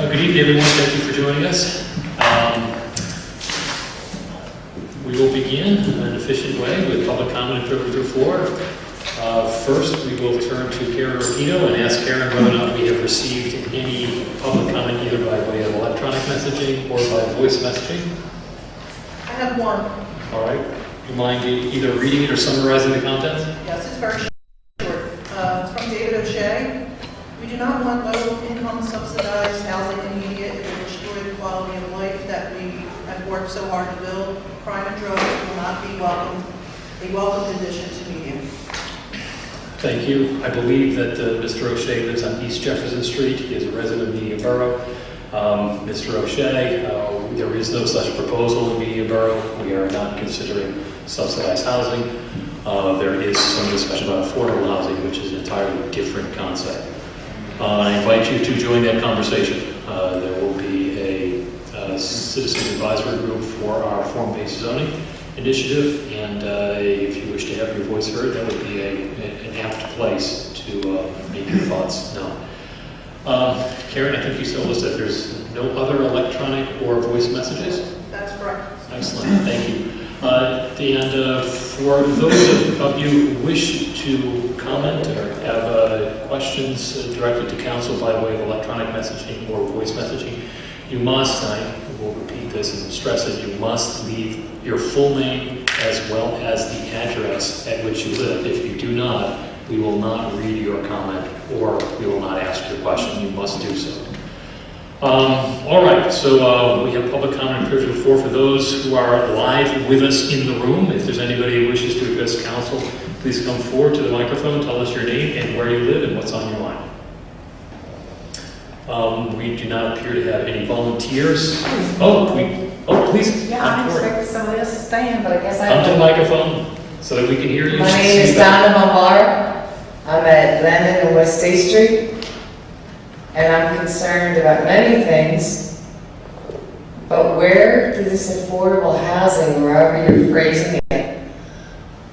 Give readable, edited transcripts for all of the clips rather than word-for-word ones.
Good evening, everyone. Thank you for joining us. We will begin in an efficient way with public comment and privilege of floor. First, we will turn to Karen Rapino and ask Karen whether or not we have received any public comment either by way of electronic messaging or by voice messaging. I have one. All right. Do you mind either reading it or summarizing the contents? Yes, it's very short. It's from David O'Shea. We do not want low-income subsidized housing in media. It will destroy the quality of life that we have worked so hard to build. Crime and drugs will not be a welcome addition to media. Thank you. I believe that Mr. O'Shea lives on East Jefferson Street. He is a resident of Media Borough. Mr. O'Shea, there is no such proposal in Media Borough. We are not considering subsidized housing. There is some discussion about affordable housing, which is an entirely different concept. I invite you to join that conversation. There will be a citizen advisory group for our form-based zoning initiative, and if you wish to have your voice heard, that would be an apt place to make your thoughts known. Karen, I think you still listed there's no other electronic or voice messages? That's correct. Excellent, thank you. And for those of you who wish to comment or have questions directed to council by way of electronic messaging or voice messaging, you must, I will repeat this and stress it, you must leave your full name as well as the address at which you live. If you do not, we will not read your comment or we will not ask your question. You must do so. All right, so we have public comment and privilege of floor for those who are live with us in the room. If there's anybody who wishes to address council, please come forward to the microphone, tell us your name and where you live and what's on your mind. We do not appear to have any volunteers. Please. Yeah, I expected somebody else to stand, but I guess I come to the microphone so that we can hear you. My name is Donna Malbar. I'm at Lennon and West State Street, and I'm concerned about many things, but where did this affordable housing, wherever you're phrasing it,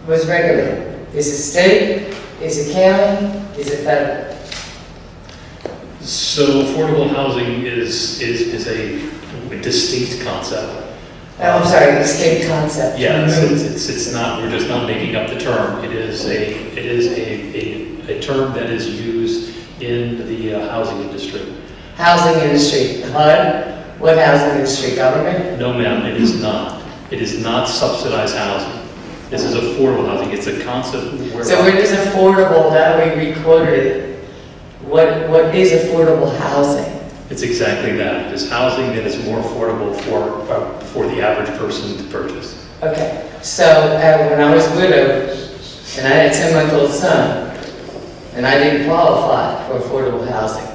was regulated? Is it state? Is it county? Is it federal? So affordable housing is a distinct concept. Oh, I'm sorry, the state concept. Yes, it's not. We're just not making up the term. It is a term that is used in the housing industry. Housing industry, HUD? What housing industry? Government? No, ma'am, it is not. It is not subsidized housing. This is affordable housing. It's a concept where. So where does affordable? Now we re-quoted it. What is affordable housing? It's exactly that. It is housing that is more affordable for the average person to purchase. Okay, so when I was widowed and I had a 10-month-old son, and I didn't qualify for affordable housing.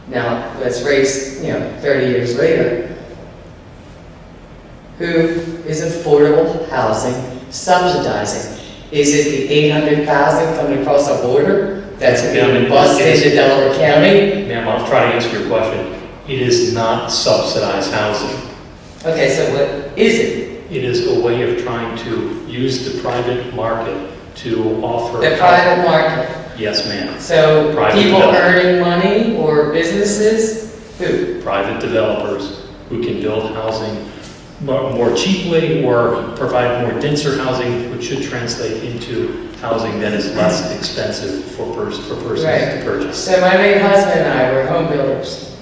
Now let's raise, 30 years later, who is affordable housing subsidizing? Is it the 800,000 coming across the border that's being bused into Delaware County? Ma'am, I'll try to answer your question. It is not subsidized housing. Okay, so what is it? It is a way of trying to use the private market to offer. The private market. Yes, ma'am. So Private people developers. earning money or businesses? Who? Private developers who can build housing more cheaply or provide more denser housing, which should translate into housing that is less expensive for persons to purchase. So my late husband and I were home builders,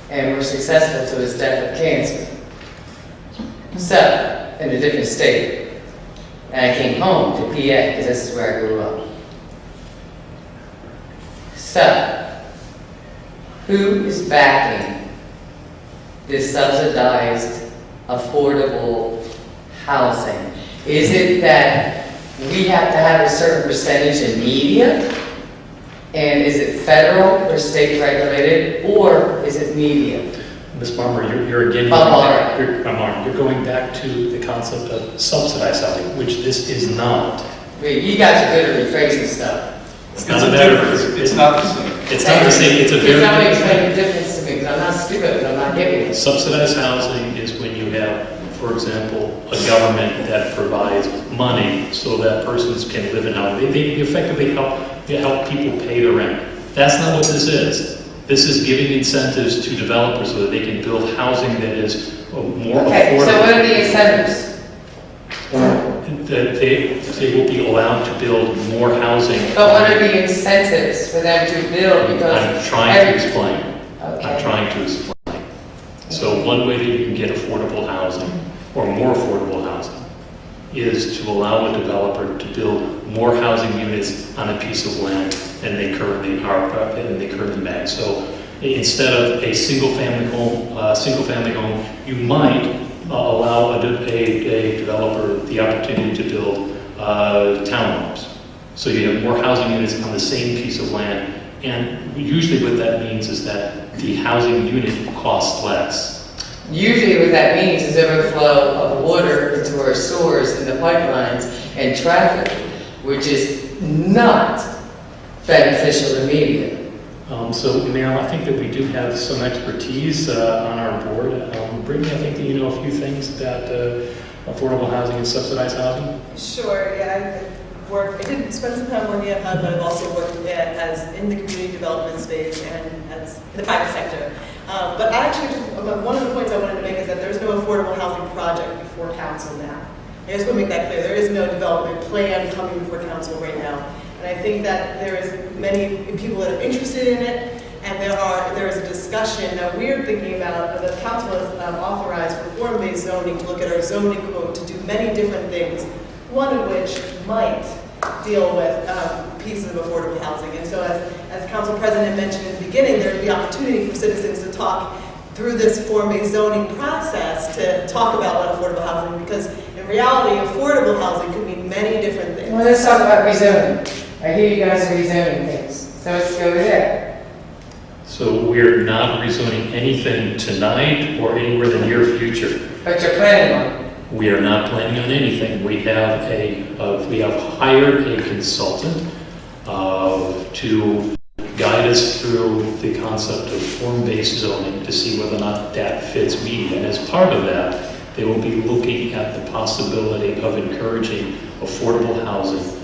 and were successful to his death of cancer. So, in a different state, and I came home to PA because this is where I grew up. So, who is backing this subsidized, affordable housing? Is it that we have to have a certain percentage in media? And is it federal or state regulated, or is it media? Ms. Barber, you're again you're going back to the concept of subsidized housing, which this is not. You guys are good at rephrasing stuff. It's not the same. It's not the same. It's not the same. It's a very. Please don't explain the difference to me, because I'm not stupid, but I'm not getting it. Subsidized housing is when you have, for example, a government that provides money so that persons can live in housing. They effectively help people pay the rent. That's not what this is. This is giving incentives to developers so that they can build housing that is more Okay, affordable. so what are the incentives? That they will be allowed to build more housing. But what are the incentives for them to build? Because I'm trying to explain. Okay. I'm trying to explain. So one way that you can get affordable housing, or more affordable housing, is to allow a developer to build more housing units on a piece of land than they currently are, than they currently make. So instead of a single-family home, you might allow a developer the opportunity to build townhomes. So you have more housing units on the same piece of land, and usually what that means is that the housing unit costs less. Usually what that means is overflow of water into our sewers and the pipelines and traffic, which is not beneficial to media. So, Mayor, I think that we do have some expertise on our board. Brittany, I think that you know a few things about affordable housing and subsidized housing. Sure, yeah, I didn't spend some time working at HUD, but I've also worked as in the community development space and as in the private sector. But I actually one of the points I wanted to make is that there's no affordable housing project before council now. I just want to make that clear. There is no development plan coming before council right now. And I think that there is many people that are interested in it, and there is a discussion that we're thinking about, that council has authorized for form-based zoning to look at our zoning code to do many different things, one of which might deal with pieces of affordable housing. And so as Council President mentioned in the beginning, there would be opportunity for citizens to talk through this form-based zoning process to talk about what affordable housing, because in reality, affordable housing could mean many different things. Well, let's talk about rezoning. I hear you guys are rezoning things, so let's go there. So we're not rezoning anything tonight or anywhere in the near future. But you're planning on it. We are not planning on anything. We have hired a consultant to guide us through the concept of form-based zoning to see whether or not that fits media. And as part of that, they will be looking at the possibility of encouraging affordable housing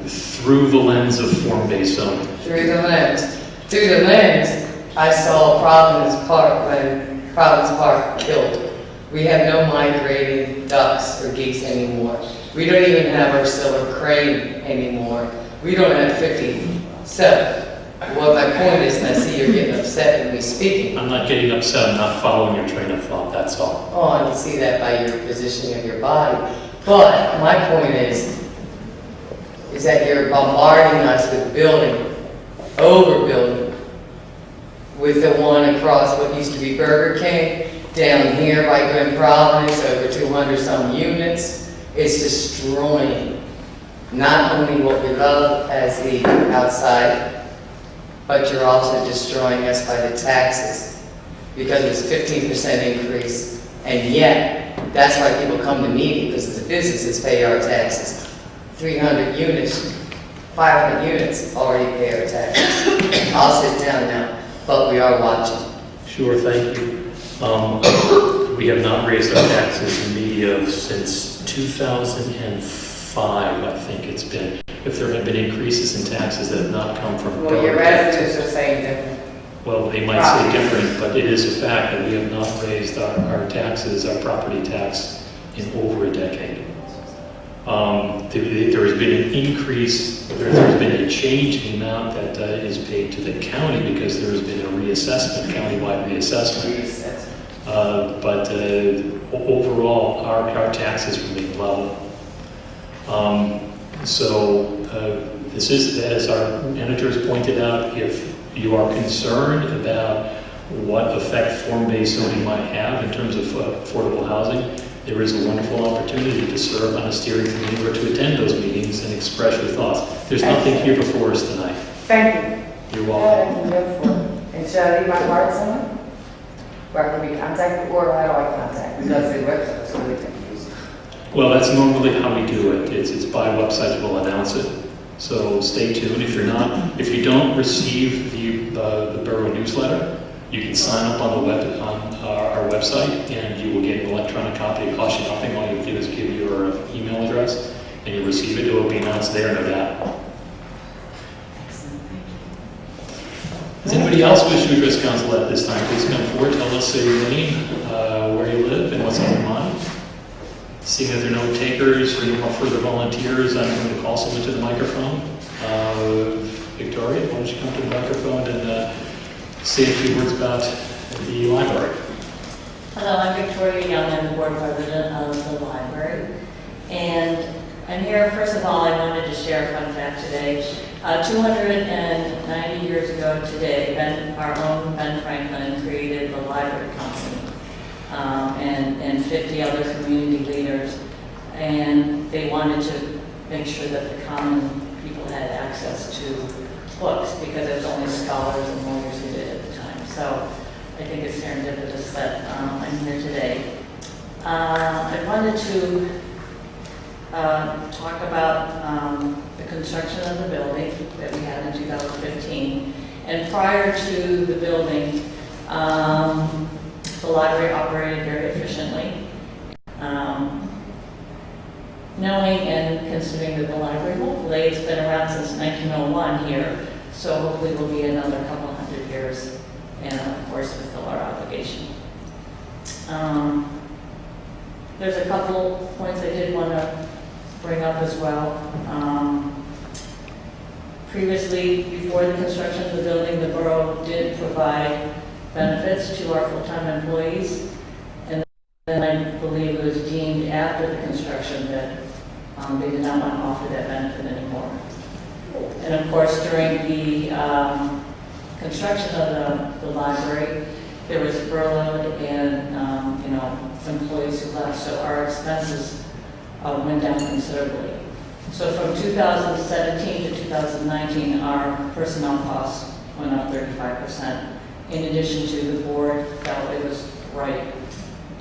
through the lens of form-based zoning. Through the lens. Through the lens, I saw Providence Park when Providence Park killed. We have no migrating ducks or geese anymore. We don't even have our silver crane anymore. We don't have 50. So, what my point is, and I see you're getting upset with me speaking. I'm not getting upset. I'm not following your train of thought. That's all. Oh, I can see that by your positioning of your body. But my point is that you're bombarding us with building, overbuilding, with the one across what used to be Burger King, down here by Glen Providence, over 200 some units. It's destroying not only what we love as the outside, but you're also destroying us by the taxes, because it's 15% increase, and yet that's why people come to media, because the businesses pay our taxes. 300 units, 500 units already pay our taxes. I'll sit down now, but we are watching. Sure, thank you. We have not raised our taxes in media since 2005, I think it's been. If there have been increases in taxes that have not come from... Well, your residents are saying different. Well, they might say different, but it is a fact that we have not raised our taxes, our property tax, in over a decade. There has been an increase, there's been a change in the amount that is paid to the county because there has been a reassessment, countywide reassessment. But overall, our taxes remain level. This is, as our editors pointed out, if you are concerned about what effect form-based zoning might have in terms of affordable housing, there is a wonderful opportunity to serve on a steering committee or to attend those meetings and express your thoughts. There's nothing here before us tonight. Thank you. You're welcome. And should I leave my card somewhere? Where I can be contacted, or how do I contact? Because the website's really confusing. Well, that's normally how we do it. It's by website, we'll announce it. So stay tuned. If you don't receive the Borough newsletter, you can sign up on our website, and you will get an electronic copy. It costs you nothing. All you have to do is give your email address, and you'll receive it. It will be announced there, no doubt. Does anybody else wish to address council at this time? Please come forward, tell us your name, where you live, and what's on your mind. Seeing that there are no takers or no further volunteers, I'm going to call someone to the microphone. Victoria, why don't you come to the microphone and say a few words about the library? Hello, I'm Victoria Young. I'm the board president of the library. And I'm here, first of all, I wanted to share a fun fact today. 290 years ago today, our own Ben Franklin created the library company, and 50 other community leaders. And they wanted to make sure that the common people had access to books, because it was only scholars and lawyers who did at the time. So I think it's serendipitous that I'm here today. I wanted to talk about the construction of the building that we had in 2015. And prior to the building, the library operated very efficiently. Knowing and considering that the library, hopefully, it's been around since 1901 here, so hopefully we'll be another couple hundred years, and of course fulfill our obligation. There's a couple points I did want to bring up as well. Previously, before the construction of the building, the borough did provide benefits to our full-time employees, and then I believe it was deemed after the construction that they did not want to offer that benefit anymore. And of course, during the construction of the library, there was furloughed and employees who left, so our expenses went down considerably. So from 2017 to 2019, our personnel costs went up 35%. In addition to, the board felt it was right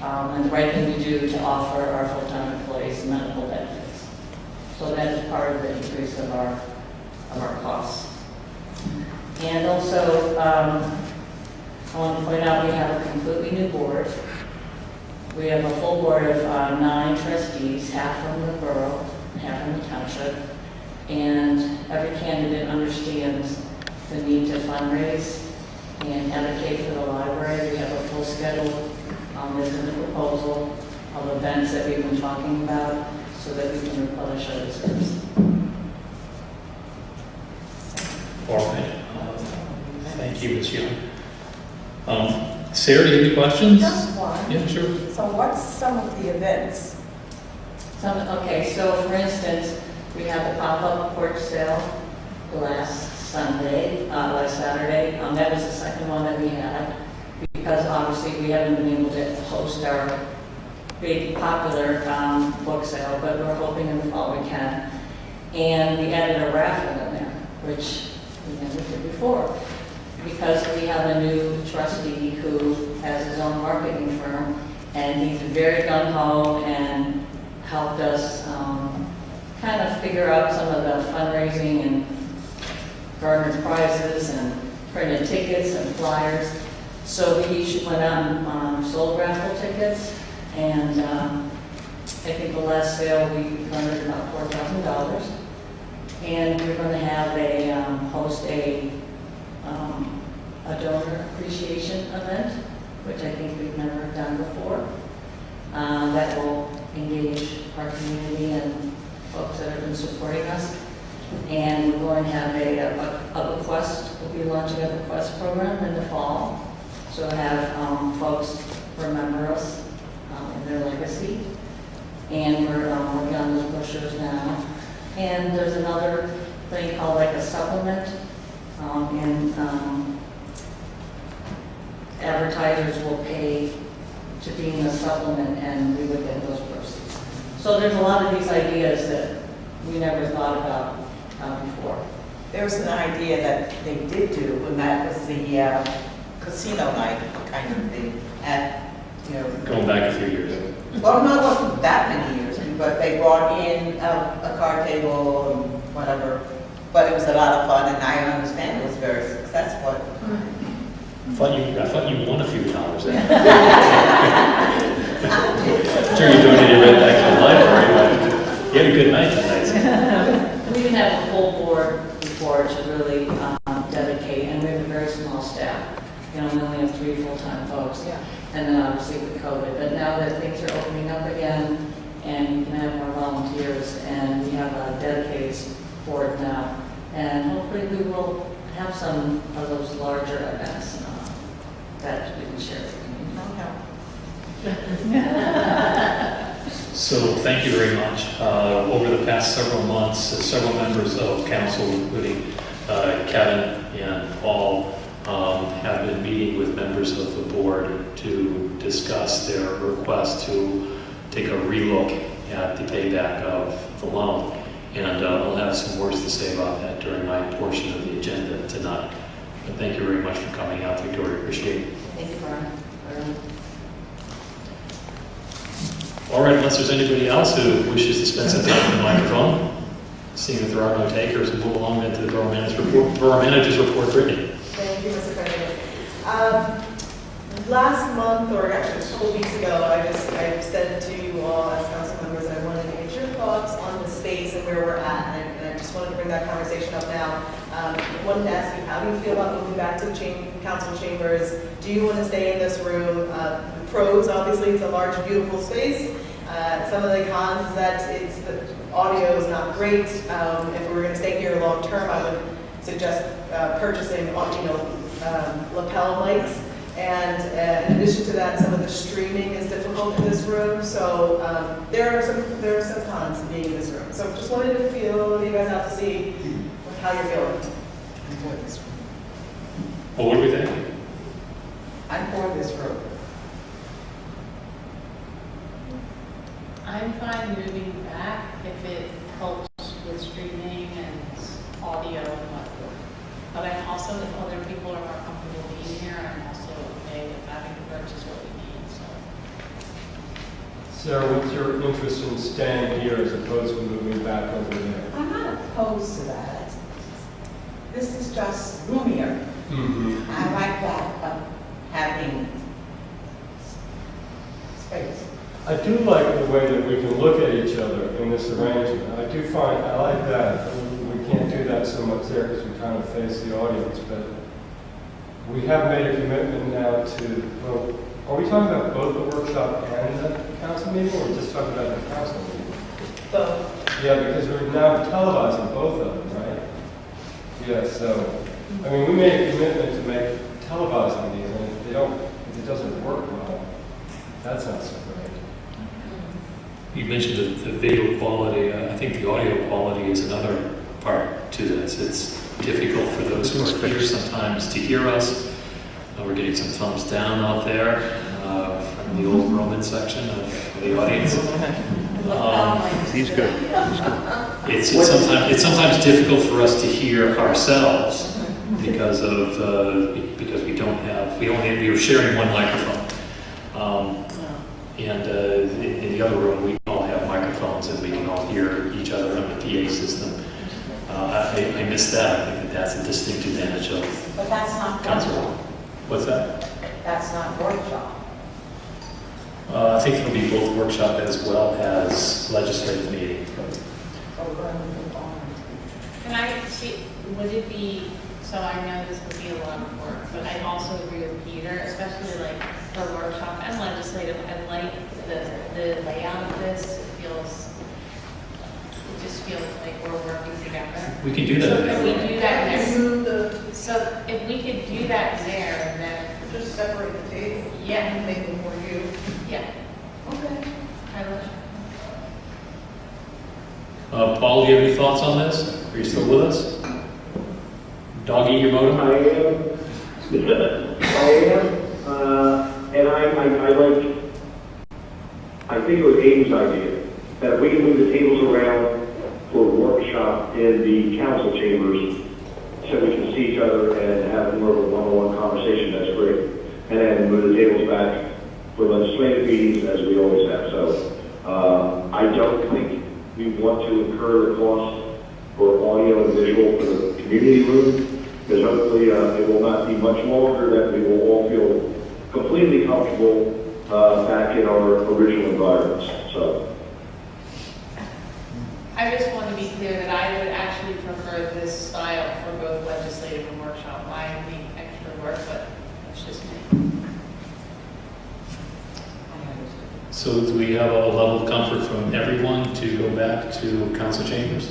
and the right thing to do to offer our full-time employees medical benefits. So that is part of the increase of our costs. And also, I want to point out we have a completely new board. We have a full board of 9 trustees, half from the borough, half from the township, and every candidate understands the need to fundraise and advocate for the library. We have a full schedule. There's in the proposal of events that we've been talking about so that we can replenish our reserves. All right. Thank you, Ms. Young. Sarah, do you have any questions? Just one. Yeah, sure. So what's some of the events? Okay, so for instance, we had the pop-up porch sale last Saturday. That was the second one that we had, because obviously we haven't been able to host our big popular book sale, but we're hoping in the fall we can. And we added a raffle in there, which we never did before, because we have a new trustee who has his own marketing firm, and he's very gung-ho and helped us kind of figure out some of the fundraising and garnered prizes and printed tickets and flyers. So we each went out and sold raffle tickets, and I think the last sale we garnered about $4,000. And we're going to have host a donor appreciation event, which I think we've never done before. That will engage our community and folks that have been supporting us. And we're going to have a bequest. We'll be launching a bequest program in the fall. So have folks remember us and their legacy. And we're working on those brochures now. And there's another thing called like a supplement, and advertisers will pay to be in the supplement, and we would get those proceeds. So there's a lot of these ideas that we never thought about before. There was an idea that they did do, and that was the casino night kind of thing. Going back a few years. Well, no, it wasn't that many years, but they brought in a card table and whatever. But it was a lot of fun, and I understand it was very successful. I thought you won a few dollars there. Sure, you donated right back to the library, but you had a good night tonight. We didn't have a full board before to really dedicate, and we have a very small full-time folks. Yeah. And then obviously with COVID, but now that things are opening up again, and you can have more volunteers, and we have a dedicated board now, and hopefully we will have some of those larger events that we can share with the community. So thank you very much. Over the past several months, several members of council, including Kevin and Paul, have been meeting with members of the board to discuss their request to take a relook at the payback of the loan. And I'll have some words to say about that during my portion of the agenda tonight. But thank you very much for coming out, Victoria. Appreciate it. Thank you, Brian. All right, unless there's anybody else who wishes to spend some time on the microphone, seeing that there are no takers, we'll move along into the Borough Manager's report. Brittany. Thank you, Mr. President. Last month, or actually a couple weeks ago, I said to you all as council members, I wanted to get your thoughts on the space and where we're at, and I just wanted to bring that conversation up now. I wanted to ask you, how do you feel about moving back to the council chambers? Do you want to stay in this room? The pros, obviously, it's a large, beautiful space. Some of the cons is that the audio is not great. If we were going to stay here long term, I would suggest purchasing, lapel mics. And in addition to that, some of the streaming is difficult in this room. So there are some cons to being in this room. So just wanted to feel you guys out to see how you're feeling. Well, what do we think? I'm for this room. I'm fine moving back if it helps with streaming and audio and whatnot. But I'm also, if other people are more comfortable being here, I'm also okay with having to purchase what we need, so. Sarah, what's your interest in staying here as opposed to moving back over there? I'm not opposed to that. This is just roomier. Mm-hmm. I like that, having space. I do like the way that we can look at each other in this arrangement. I like that. We can't do that so much there because we kind of face the audience, but we have made a commitment now to, well, are we talking about both the workshop and the council meeting, or just talking about the council meeting? Both. Yeah, because we're now televising both of them, right? Yeah, so, I mean, we made a commitment to make televising these, and if it doesn't work well, that's not so great. You mentioned the video quality. I think the audio quality is another part to this. It's difficult for those who are here sometimes to hear us. We're getting some thumbs down out there from the old Roman section of the audience. He's good. It's sometimes difficult for us to hear ourselves because we're sharing one microphone. And in the other room, we all have microphones and we can all hear each other on the PA system. I miss that. I think that's a distinct advantage of But that's not council. workshop. What's that? That's not workshop. I think it'll be both workshop as well as legislative meeting. So we're going to move on. Can I see, would it be, so I know this would be a lot of work, but I also agree with Peter, especially like for workshop and legislative, I like the layout of this. It just feels like we're working together. We can do that. So can we do that there? Move the, So if we could do that there, and then, just separate the table. Yeah. And make it more you. yeah, Okay. I would. Paul, do you have any thoughts on this? Are you still with us? Dog eat your modem? I am. And I think it was Aiden's idea, that if we can move the tables around for a workshop in the council chambers, so we can see each other and have more of a one-on-one conversation, that's great. And then move the tables back for legislative meetings, as we always have. So I don't think we want to incur the cost for audio and visual for the community room, because hopefully it will not be much longer, that we will all feel completely comfortable back in our original environments. So I just want to be clear that I would actually prefer this style for both legislative and workshop. Mine being extra work, but that's just me. So do we have a level of comfort from everyone to go back to council chambers?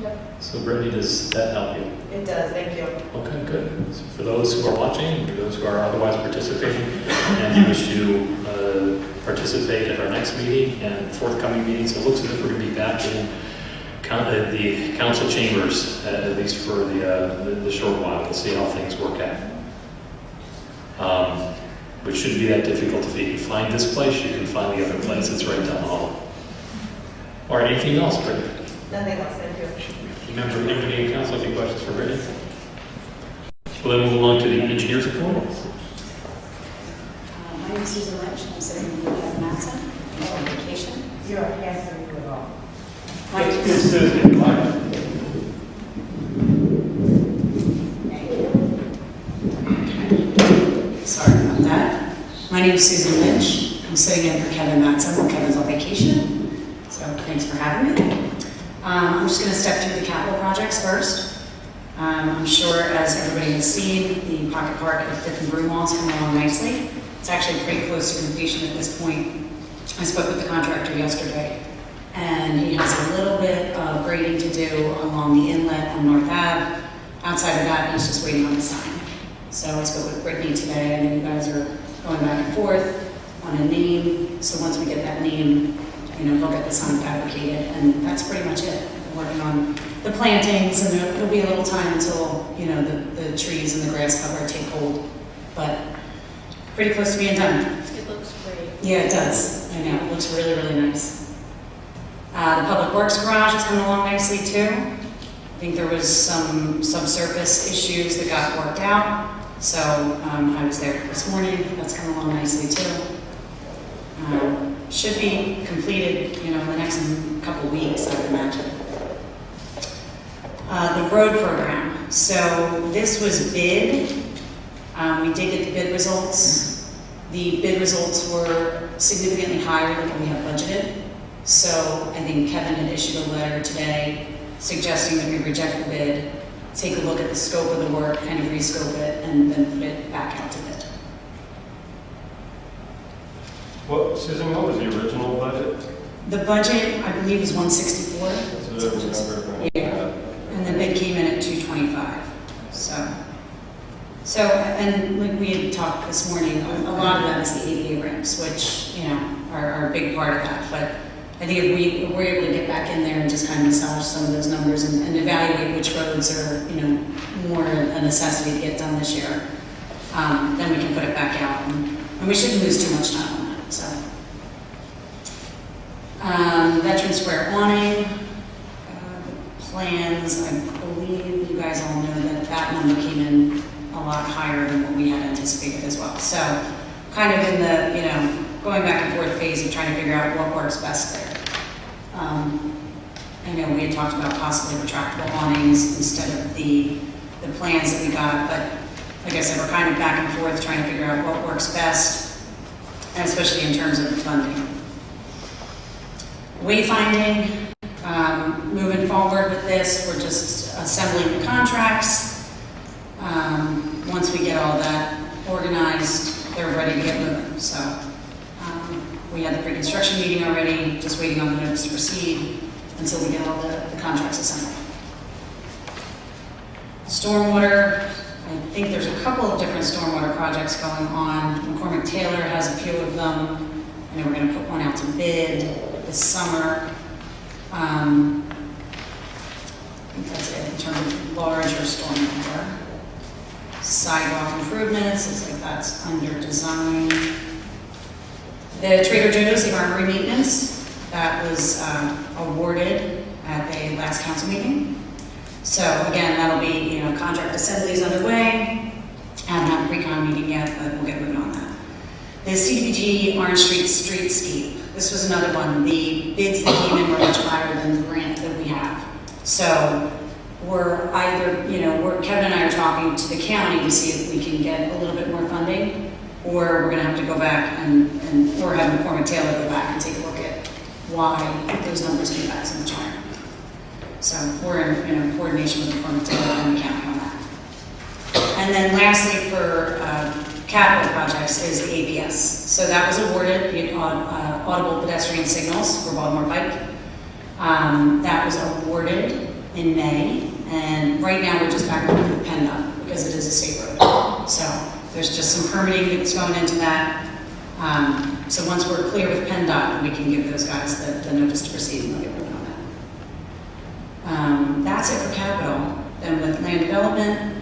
Yep. So Brittany, does that help you? It does, thank you. Okay, good. So for those who are watching, for those who are otherwise participating, and who wish to participate at our next meeting and forthcoming meetings, it looks as if we're going to be back in the council chambers, at least for the short while. We'll see how things work out. Which shouldn't be that difficult. If you can find this place, you can find the other place. It's right down the hall. All right, anything else, Brittany? Nothing else, thank you. Remember, anybody in council, any questions for Brittany? Well, then we'll move on to the engineer's report. My name is Susan Lynch. I'm sitting in the Matson. I'm on vacation. You're answering it all. My name It's is Susan, Mike. Sorry about that. My name is Susan Lynch. I'm sitting in for Kevin Matson while Kevin's on vacation. So thanks for having me. I'm just going to step through the capital projects first. I'm sure, as everybody has seen, the Pocket Park at 5th and Broomall is coming along nicely. It's actually pretty close to completion at this point. I spoke with the contractor yesterday, and he has a little bit of grading to do along the inlet on North Ave. Outside of that, he's just waiting on the sign. So I spoke with Brittany today. I know you guys are going back and forth on a name. So once we get that name, he'll get the sign fabricated, and that's pretty much it. We're working on the plantings, and there'll be a little time until, the trees and the grass cover take hold. But pretty close to being done. It looks great. Yeah, it does. I know. It looks really, really nice. The Public Works Garage is coming along nicely, too. I think there was some subsurface issues that got worked out. So I was there this morning. That's coming along nicely, too. Should be completed, in the next couple weeks, I would imagine. The road program. So this was bid. We did get the bid results. The bid results were significantly higher than what we had budgeted. So I think Kevin had issued a letter today suggesting that we reject the bid, take a look at the scope of the work, kind of rescope it, and then put it back out to bid. Susan, what was the original budget? The budget, I believe, was 164. That's what I remember. Yeah. And the bid came in at 225. So, and like we had talked this morning, a lot of that is the ADA ramps, which, are a big part of that. But I think if we're able to get back in there and just kind of massage some of those numbers and evaluate which roads are, more a necessity to get done this year, then we can put it back out. And we shouldn't lose too much time on that, so. Veteran Square awning, plans, I believe you guys all know that number came in a lot higher than what we had anticipated as well. So kind of in the, going back and forth phase of trying to figure out what works best there. I know we had talked about possibly retractable awnings instead of the plans that we got, but like I said, we're kind of back and forth trying to figure out what works best, and especially in terms of the funding. Wayfinding, moving forward with this, we're just assembling the contracts. Once we get all that organized, they're ready to get moving. So we had the pre-construction meeting already, just waiting on the notice to proceed until we get all the contracts assembled. Stormwater, I think there's a couple of different stormwater projects going on. McCormick Taylor has a few of them. I know we're going to put one out to bid this summer. I think that's it in terms of larger stormwater. Sidewalk improvements, looks like that's under design. The Trader Joe's, the armory maintenance, that was awarded at the last council meeting. So again, that'll be, contract assemblies underway. I haven't had a pre-con meeting yet, but we'll get moving on that. The CDBG Orange Street Streetscape. This was another one. The bids that came in were much higher than the grant that we have. So we're either, Kevin and I are talking to the county to see if we can get a little bit more funding, or we're going to have to go back or have McCormick Taylor go back and take a look at why those numbers came back so much higher. So we're in coordination with McCormick Taylor and the county on that. And then lastly, for capital projects is the APS. So that was awarded, the audible pedestrian signals for Baltimore Pike. That was awarded in May, and right now we're just back and forth with PennDOT because it is a state road. So there's just some permitting that's going into that. So once we're clear with PennDOT, we can give those guys the notice to proceed and they'll get working on that. That's it for capital. Then with land development,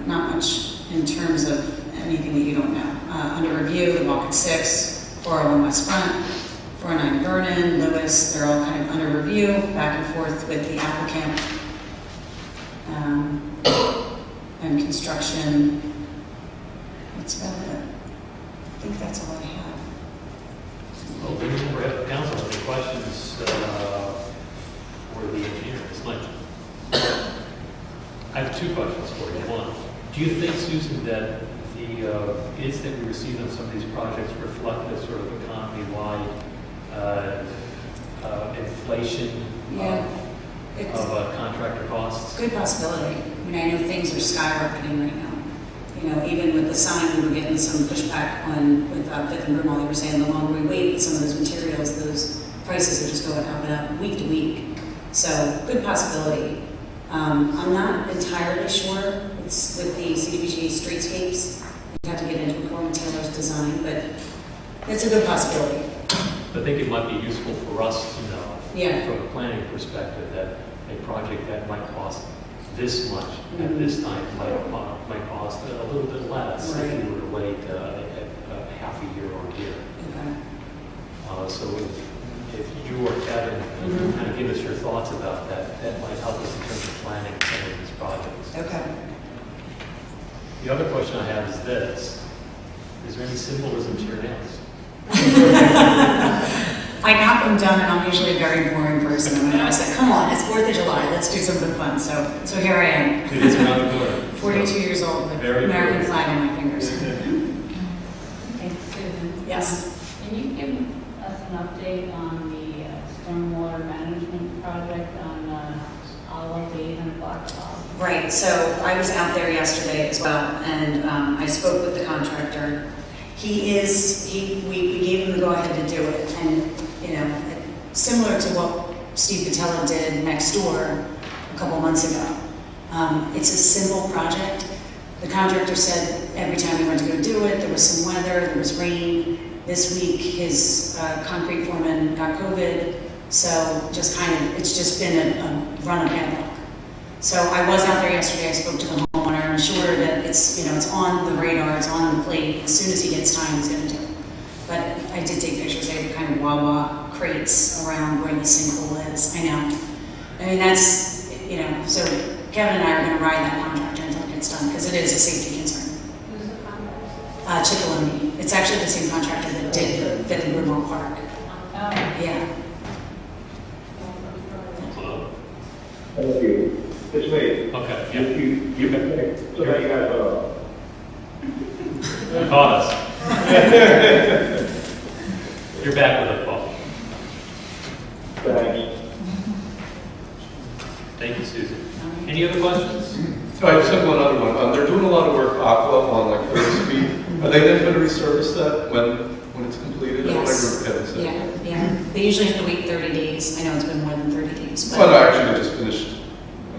not much in terms of anything that you don't know. Under review, the Walk at 6, 401 West Front, 409 Vernon, Lewis, they're all kind of under review, back and forth with the applicant. And construction, that's about it. I think that's all I have. Well, we remember at the council, any questions for the engineer, Ms. Lynch? I have two questions for you. One, do you think, Susan, that the bids that we received on some of these projects reflect the sort of economy-wide inflation of contractor costs? Good possibility. I mean, I know things are skyrocketing right now. Even with the sign, we were getting some pushback on with Fifth and Broomall. They were saying the longer we wait with some of those materials, those prices are just going up and up week to week. So, good possibility. I'm not entirely sure with the CDBG streetscapes. You have to get into a Coleman Taylor's design, but it's a good possibility. I think it might be useful for us to know, from a planning perspective, that a project that might cost this much at this time might cost a little bit less if you were to wait half a year or a year. Okay. So if you or Kevin kind of give us your thoughts about that, that might help us in terms of planning some of these projects. Okay. The other question I have is this: is there any symbolism to your nails? I knock them down, and I'm usually a very boring person. And I said, "Come on, it's 4th of July. Let's do something fun." So here I am. It is around the corner. 42 years old with Very American good. flag on my fingers. Thanks, Susan. Yes. Can you give us an update on the stormwater management project on all of the 800 block of Right. So I was out there yesterday as well, and I spoke with the contractor. We gave him the go-ahead to do it, and similar to what Steve Patella did next door a couple months ago. It's a simple project. The contractor said every time we went to go do it, there was some weather, there was rain. This week, his concrete foreman got COVID, so it's just been a run of bad luck. So I was out there yesterday, I spoke to the homeowner, and assured her that it's on the radar, it's on the plate. As soon as he gets time, he's gonna do it. But I did take pictures, they have kind of Wawa crates around where the sinkhole is. I know. I mean, that's, so Kevin and I are gonna ride that contractor until it gets done, because it is a safety concern. Who's the contractor? Chickaloni. It's actually the same contractor that did the Fifth and Broomall Park. Yeah. Thank you. It's me. Okay. You've been, so now you guys, You caught us. You're back with us, Paul. thanks. Thank you, Susan. Any other questions? I just have one other one. They're doing a lot of work aqua on like 3rd Street. Are they then going to resurface that when it's completed? Yes. I don't remember Kevin said. Yeah. They usually have to wait 30 days. I know it's been more than 30 days. Well, no, actually, they just finished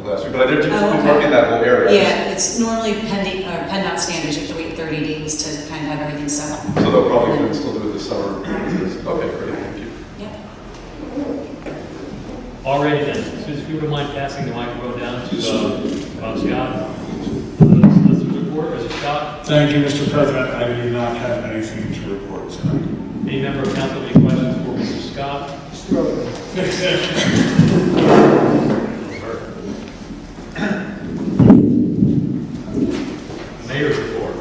last week, but they're just working that whole area. Yeah, it's normally PennDOT standards. You have to wait 30 days to kind of have everything set up. So they'll probably still do it this summer. Okay, great, thank you. Yep. Alrighty then, Susan, if you wouldn't mind passing the microphone down to Scott. Solicitor's report, Mr. Scott. Thank you, Mr. President. I do not have anything to report tonight. Any member of council have any questions for Mr. Scott? Mayor's report.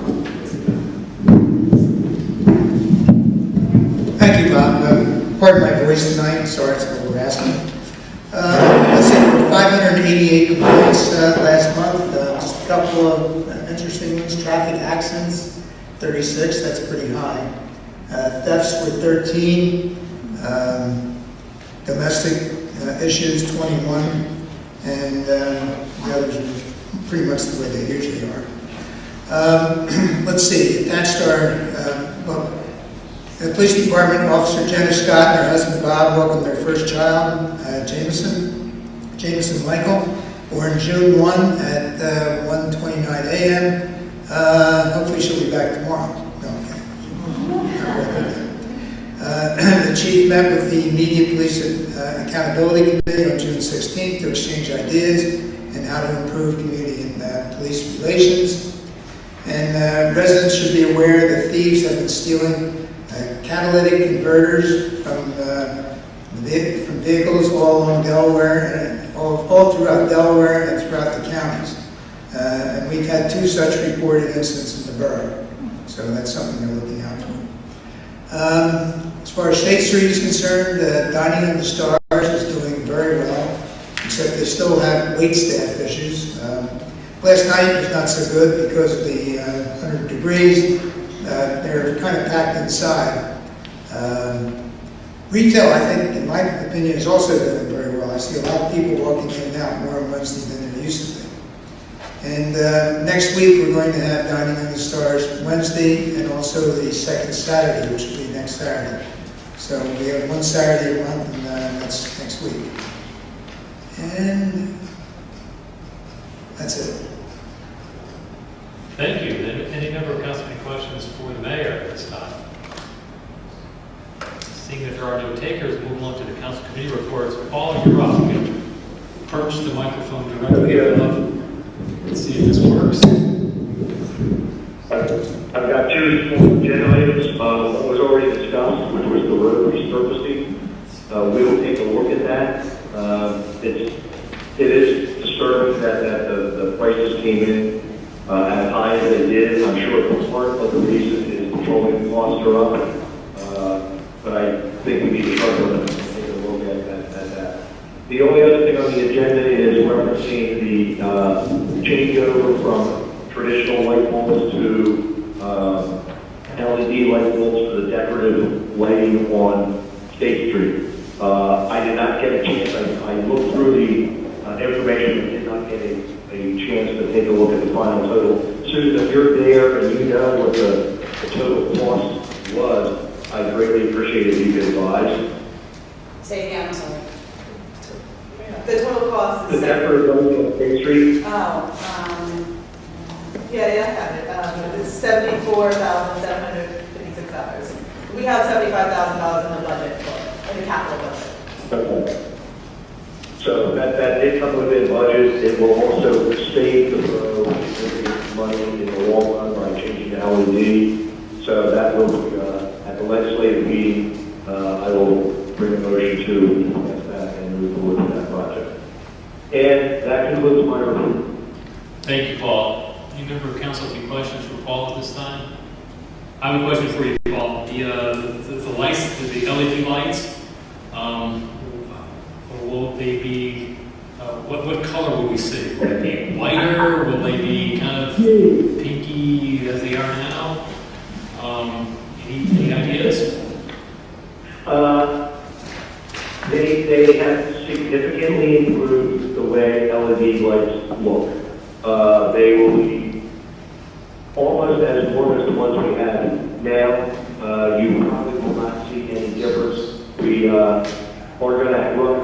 Thank you, Bob. Pardon my voice tonight, sorry it's a little raspy. Let's see, there were 588 complaints last month, just a couple of interesting ones. Traffic accidents, 36, that's pretty high. Thefts were 13, domestic issues 21, and the others are pretty much the way they usually are. Let's see, attached our, well, the police department, Officer Jenna Scott and her husband Bob welcomed their first child, Jameson Michael, born June 1 at 1:29 a.m. Hopefully she'll be back tomorrow. No, okay. The chief met with the Media Police Accountability Committee on June 16th to exchange ideas and how to improve community and police relations. And residents should be aware that thieves have been stealing catalytic converters from vehicles all along Delaware, and all throughout Delaware and throughout the counties. And we've had 2 such reported incidents in the borough, so that's something they're looking out for. As far as State Street is concerned, Dining on the Stars is doing very well, except they still have wait staff issues. Last night was not so good because of the 100 degrees. They're kind of packed inside. Retail, I think, in my opinion, is also doing very well. I see a lot of people walking in and out more on Wednesday than there used to be. And next week we're going to have Dining on the Stars Wednesday and also the second Saturday, which will be next Saturday. So we have 1 Saturday a month, and that's next week. And that's it. Thank you. Any member of council have any questions for the mayor at this time? Seeing that there are no takers, move along to the council committee reports. Paul, you're up. You can perch the microphone directly above. Let's see if this works. I've got 2 small agenda items. One was already discussed, which was the road resurfacing. We will take a look at that. It is disturbing that the prices came in as high as they did. I'm sure part of the reason is petroleum costs are up. But I think we need to start with and take a look at that. The only other thing on the agenda is referencing the changeover from traditional light bulbs to LED light bulbs for the decorative lighting on State Street. I did not get a chance. I looked through the information, but did not get a chance to take a look at the final total. Susan, if you're there and you know what the total cost was, I greatly appreciate it if you could advise. Say again, I'm sorry. The total cost The is... decorative lighting on State Street? Yeah, I have it. It's $74,756. We have $75,000 in the budget for in the capital budget. Okay. So that did come within budget. It will also save the borough money in the long run by changing to LED. So that will be, at the legislative meeting, I will bring a motion to pass that and move forward with that project. And that concludes my report. Thank you, Paul. Any member of council have any questions for Paul at this time? I have a question for you, Paul. The lights, the LED lights, will they be, what color will we see? Will they be whiter? Will they be kind of pinky as they are now? Any ideas? They have significantly improved the way LED lights look. They will be almost as warm as the ones we have now. You probably will not see any difference. We are going to run a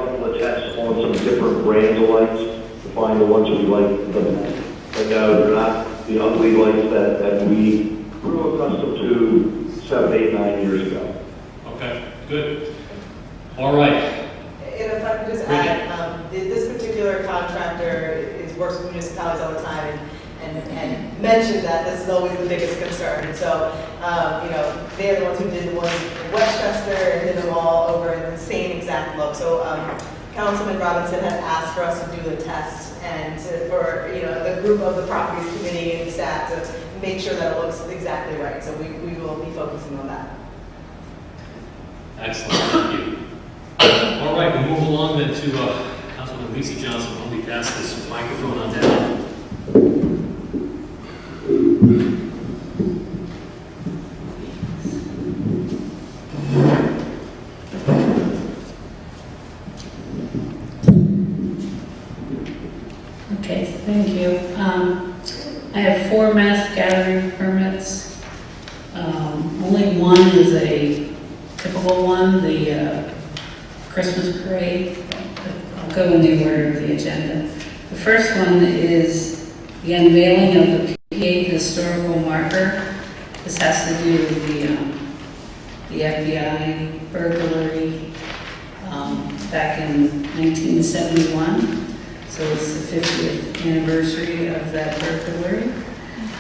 couple of tests on some different brands of lights to find the ones we like the best. But no, they're not the ugly lights that we grew accustomed to 7, 8, 9 years ago. Okay, good. All right. And if I could just add, this particular contractor works with municipalities all the time and mentioned that this is always the biggest concern. And so, they're the ones who did the ones in Westchester and did them all over in the same exact look. So Councilman Robinson had asked for us to do the test and for the group of the properties committee and staff to make sure that it looks exactly right. So we will be focusing on that. Excellent, thank you. All right, we'll move along then to Councilman Lisa Johnson. I'll be pass this microphone on down. Okay, thank you. I have 4 mass gathering permits. Only one is a typical one, the Christmas parade. I'll go in the order of the agenda. The first one is the unveiling of the PA historical marker. This has to do with the FBI burglary back in 1971. So it's the 50th anniversary of that burglary.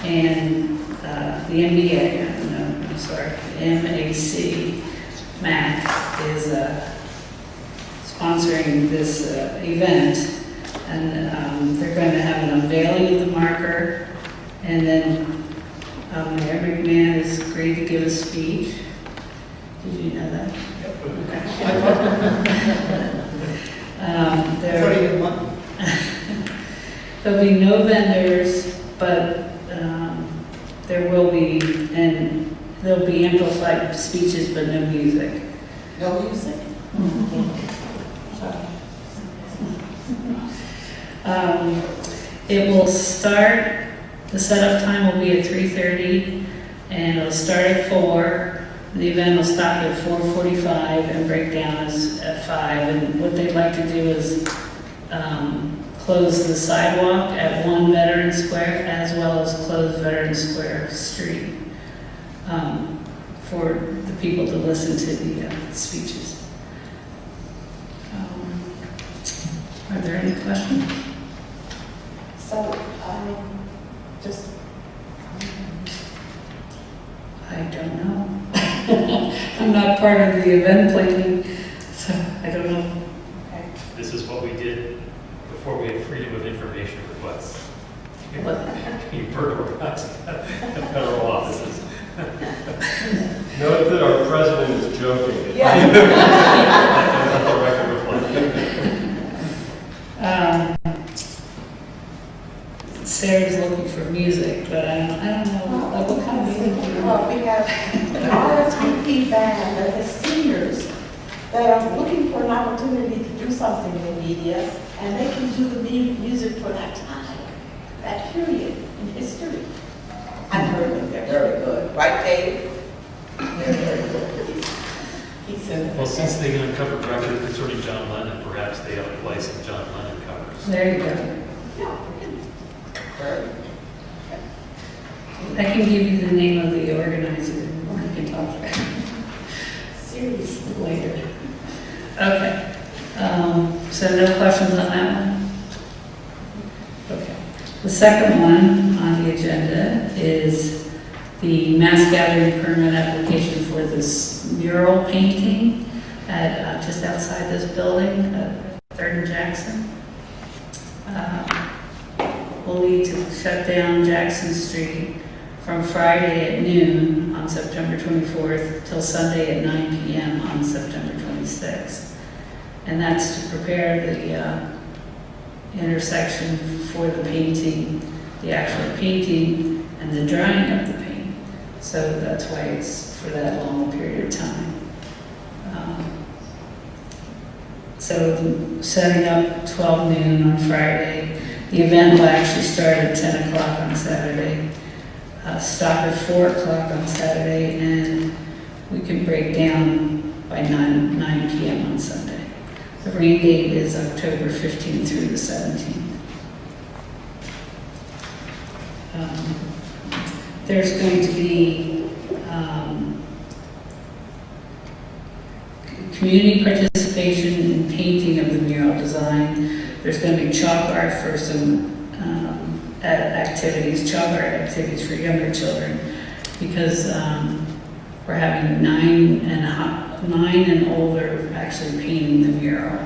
And the MBA, no, I'm sorry, MAC is sponsoring this event. And they're going to have an unveiling of the marker. And then Mayor McMahon is agreed to give a speech. Did you know that? There'll be no vendors, but there'll be amplified speeches, but no music. No music? It will start, the setup time will be at 3:30, and it'll start at 4. The event will stop at 4:45 and break down at 5. And what they'd like to do is close the sidewalk at 1 Veteran Square, as well as close Veteran Square Street for the people to listen to the speeches. Are there any questions? So, I don't know. I'm not part of the event planning, so I don't know. This is what we did before we had freedom of information requests. You burglarized federal offices. Note that our president is joking. Yeah. Let the record reflect. Sarah's looking for music, but I don't know what kind of music do you want? well, we have an RSVP band that has seniors that are looking for an opportunity to do something in media, and they can do the music for that time, that period in history. I've heard them, they're very good. Right, Dave? They're very good. He said. Well, since they uncovered record concerning John Lennon, perhaps they ought to play some John Lennon covers. There you go. I can give you the name of the organizer, or I can talk about it. Seriously, later. Okay. So no questions on that one? Okay. The second one on the agenda is the mass gathering permit application for this mural painting at just outside this building, 3rd and Jackson. We'll need to shut down Jackson Street from Friday at noon on September 24th till Sunday at 9 p.m. on September 26th. And that's to prepare the intersection for the painting, the actual painting and the drying of the paint. So that's why it's for that long period of time. So setting up 12 noon on Friday. The event will actually start at 10 o'clock on Saturday, stop at 4 o'clock on Saturday, and we can break down by 9 p.m. on Sunday. The rain date is October 15th through the 17th. There's going to be community participation in painting of the mural design. There's going to be chalk art for some activities, chalk art activities for younger children, because we're having 9 and older actually painting the mural,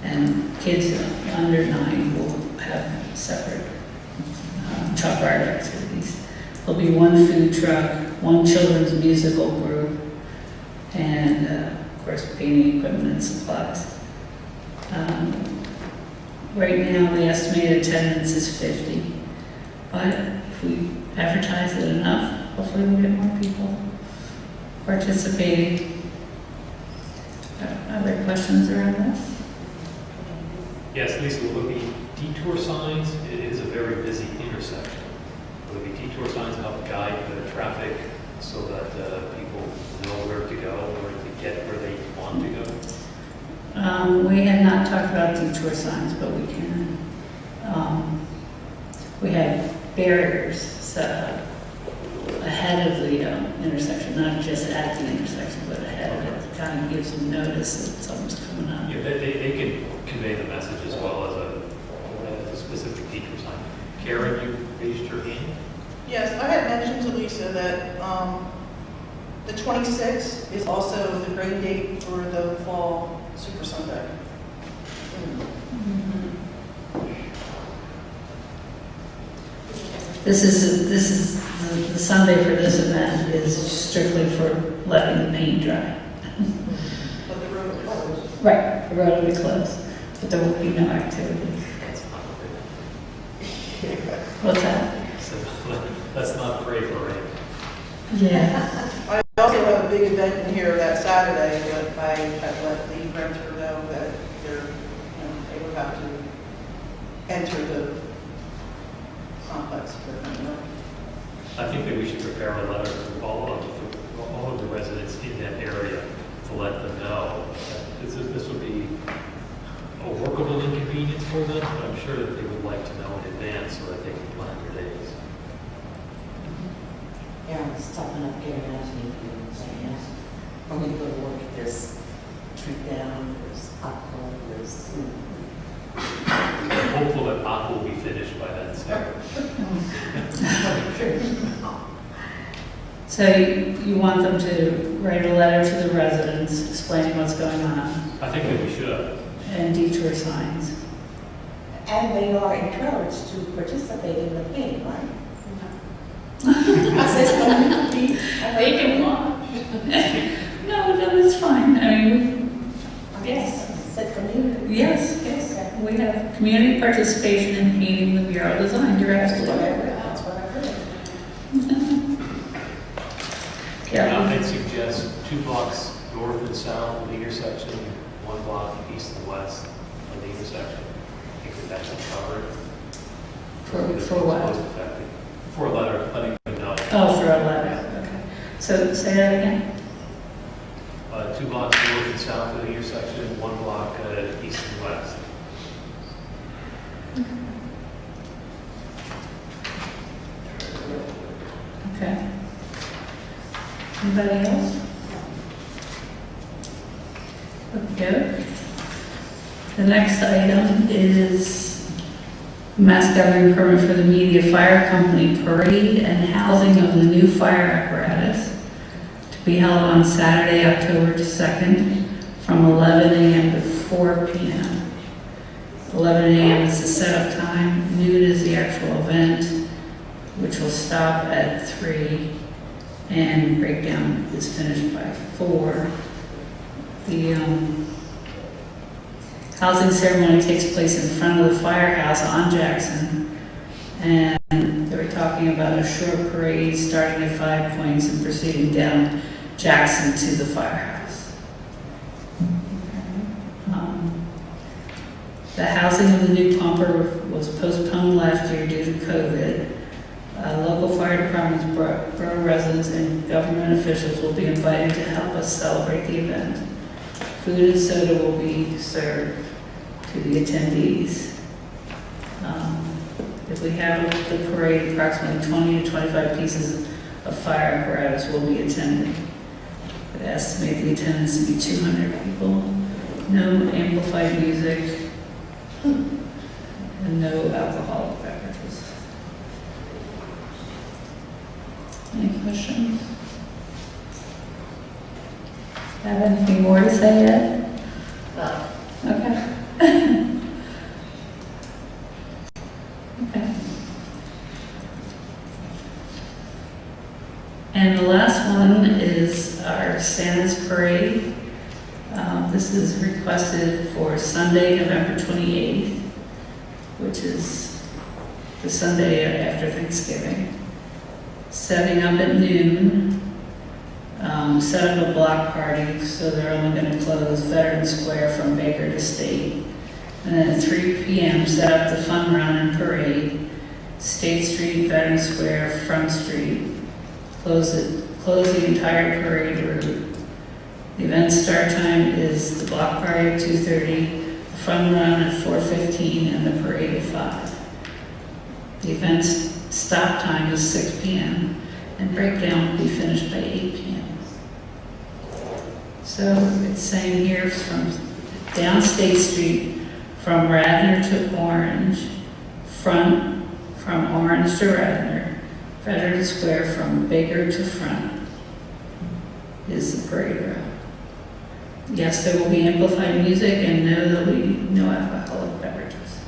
and kids under 9 will have separate chalk art activities. There'll be 1 food truck, 1 children's musical group, and of course painting equipment and supplies. Right now, the estimated attendance is 50, but if we advertise it enough, hopefully we'll get more people participating. Are there questions around this? Yes, Lisa, will there be detour signs? It is a very busy intersection. guide the traffic so that people know where to go, where to get where they want to go? We had not talked about detour signs, but we can. We have barriers set up ahead of the intersection, not just at the intersection, but ahead of it. Kind of gives them notice that something's coming up. Yeah, they can convey the message as well as a specific detour sign. Karen, you raised your hand? Yes, I had mentioned to Lisa that the 26th is also the great date for the fall Super Sunday. This is the Sunday for this event is strictly for letting the paint dry. But the road is closed. Right, the road will be closed, but there will be no activity. What's that? So, let's not pray for rain. Yeah. I also have a big event in here that Saturday, but I have let the renter know that they would have to enter the complex for them. I think that we should prepare a letter to all of the residents in that area to let them know that this would be a workable inconvenience for them, but I'm sure that they would like to know in advance so that they can plan their days. Yeah, it's tough enough getting out to meet people and saying, yes, I'm going to go to work at this tree down, there's alcohol, there's. I'm hopeful that Pop will be finished by then, So you want them to write a letter to the residents explaining what's going on I think that we should. and detour signs. And they are encouraged to participate in the thing, right? I said, community. They can watch. No, it's fine. I mean, Yes, I said community. yes. We have community participation in meeting the Bureau design. You're absolutely right. That's what I heard. Yeah, I'd suggest 2 blocks north and south of the intersection, 1 block east and west of the intersection. I think that should cover it. For what? Most effective. For a letter, letting them know. Oh, for a letter. Okay. So say that again. 2 blocks north and south of the intersection, 1 block east and west. Okay. Anybody else? Okay. The next item is mass gathering permit for the Media Fire Company parade and housing of the new fire apparatus to be held on Saturday, October 2nd from 11 a.m. to 4 p.m. 11 a.m. is the setup time, noon is the actual event, which will stop at 3, and breakdown is finished by 4. The housing ceremony takes place in front of the firehouse on Jackson, and they were talking about a short parade starting at 5 Points and proceeding down Jackson to the firehouse. The housing of the new pumper was postponed last year due to COVID. Local fire departments, borough residents, and government officials will be invited to help us celebrate the event. Food and soda will be served to the attendees. If we have the parade, approximately 20 to 25 pieces of fire apparatus will be attending. We estimate the attendance to be 200 people. No amplified music and no alcoholic beverages. Any questions? Have anything more to say yet? No. Okay. Okay. And the last one is our Santa's Parade. This is requested for Sunday, November 28th, which is the Sunday after Thanksgiving. Setting up at noon, set up a block party, so they're only going to close Veteran Square from Baker to State. And then at 3 p.m., set up the fun run and parade, State Street, Veterans Square, Front Street. Close the entire parade route. The event start time is the block party at 2:30, the fun run at 4:15, and the parade at 5. The event's stop time is 6 p.m. and breakdown will be finished by 8 p.m. So it's saying here from down State Street, from Radnor to Orange, from Orange to Radnor, Veterans Square from Baker to Front is the parade route. Yes, there will be amplified music, and no, there will be no alcoholic beverages.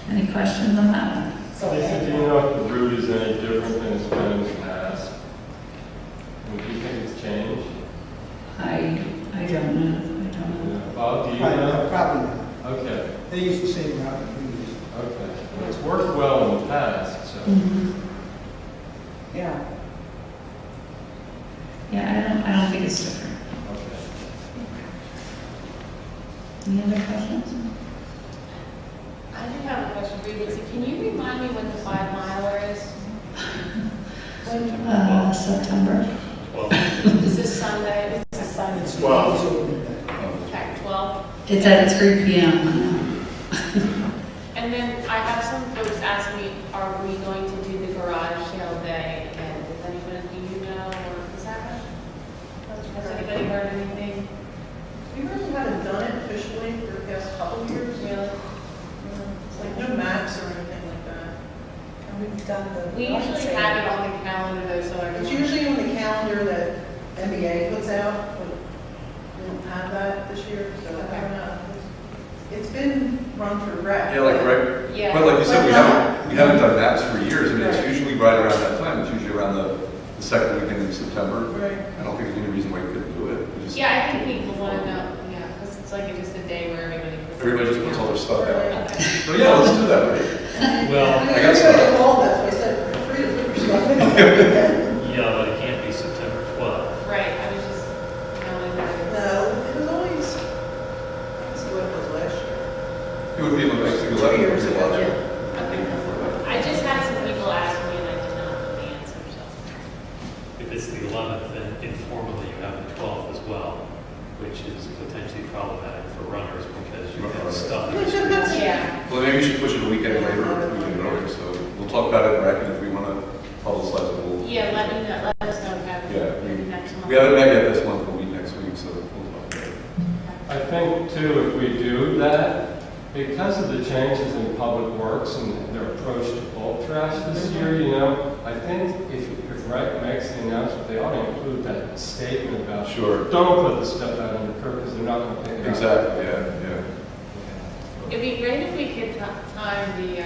Any questions on that one? Lisa, do you know if the route is any different than it's been in the past? Do you think it's changed? I don't know. Bob, do you know? Probably not. Okay. They use the same route that we use. Okay. Well, it's worked well in the past, so. Yeah. Yeah, I don't think it's different. Okay. Any other questions? I do have a question for you, Lisa. Can you remind me what the 5 miler is? September. Is this Sunday? It's a Sunday. It's 12. Okay, 12. It's at 3 p.m. And then I have some folks ask me, are we going to do the garage sale day? And does anybody, do you know, or is that right? Has anybody heard anything? We really haven't done it officially for the past couple of years. Really? It's like no maps or anything like that. And we've done the. We usually have it on the calendar though, so It's everyone. usually on the calendar that NBA puts out, but we don't have that this year, so I don't know. It's been run for rec. Yeah, like, right, Yeah. but like you said, we haven't done maps for years. I mean, it's Right. usually right around that time. It's usually around the second weekend in September. Right. I don't think there's any reason why you couldn't do it. We just- Yeah, I think people want to know, yeah, because it's like just a day where everybody. Everybody just puts all their stuff out. Okay. So yeah, let's do that, right? Well, I mean, I got some. everybody called us, they said, feel free to put your stuff in. yeah, but it can't be September 12th. Right, I was just, No, it was always, let's see what it was last year. It would be like 11 2 years or ago. something. I just had some people ask me and I did not know the answer, so. If it's the 11th, then informally you have the 12th as well, which is potentially problematic for runners because you have stuff in the streets. Yeah. Well, maybe we should push it a weekend later, a weekend earlier, so we'll talk about it in rec, and if we want to publicize it, we'll. Yeah, let us know about Yeah, next month. we haven't met yet this month, we'll meet next week, so we'll talk about it. I think too, if we do that, because of the changes in public works and their approach to bulk trash this year, I think if Rec makes the announcement, they ought to include that statement about, Sure. don't put the stuff out on the curb because they're not going to pick it up. Exactly, yeah. It'd be great if we could time the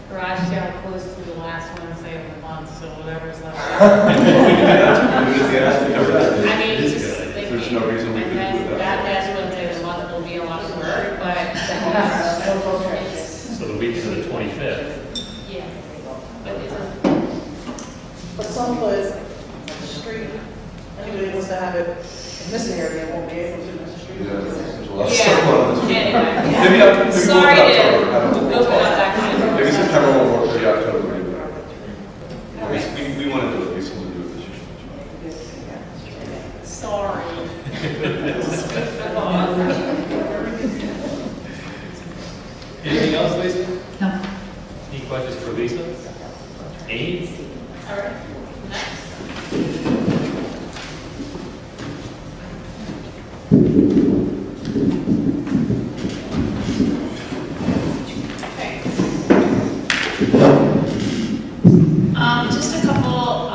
garage sale close to the last Wednesday of the month, so whatever's left. I mean, just thinking. There's no reason we And couldn't then do that. that last Wednesday of the month will be a lot of work, but. So the week of the 25th. Yeah. But it's a. But someplace, the street, anybody wants to have it in this area won't be able to in the street. Yeah, there's a lot of Yeah. stuff going on this week. Anyway, yeah. Maybe we'll Sorry put to October. I don't know. open up that kind of. Maybe September won't work, maybe October. We want to do it, we still want to do it this year. Sorry. Anything else, Lisa? No. Any questions for Lisa? Amy? All right. Just a couple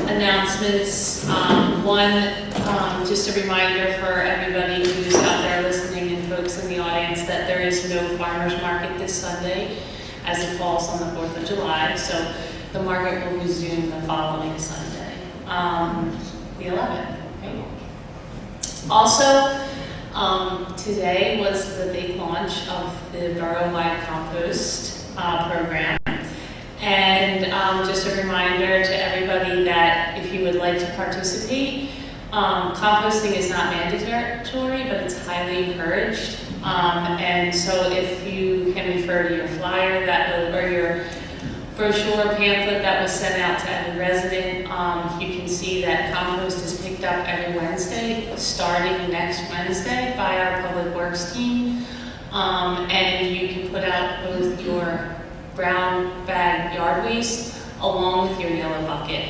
announcements. One, just a reminder for everybody who's out there listening and folks in the audience that there is no farmer's market this Sunday as it falls on the 4th of July. So the market will resume the following Sunday, the 11th. Okay. Also, today was the big launch of the Borough-wide compost program. And just a reminder to everybody that if you would like to participate, composting is not mandatory, but it's highly encouraged. And so if you can refer to your flyer or your brochure pamphlet that was sent out to every resident, you can see that compost is picked up every Wednesday, starting next Wednesday by our Public Works team. And you can put out both your brown bag yard waste along with your yellow bucket.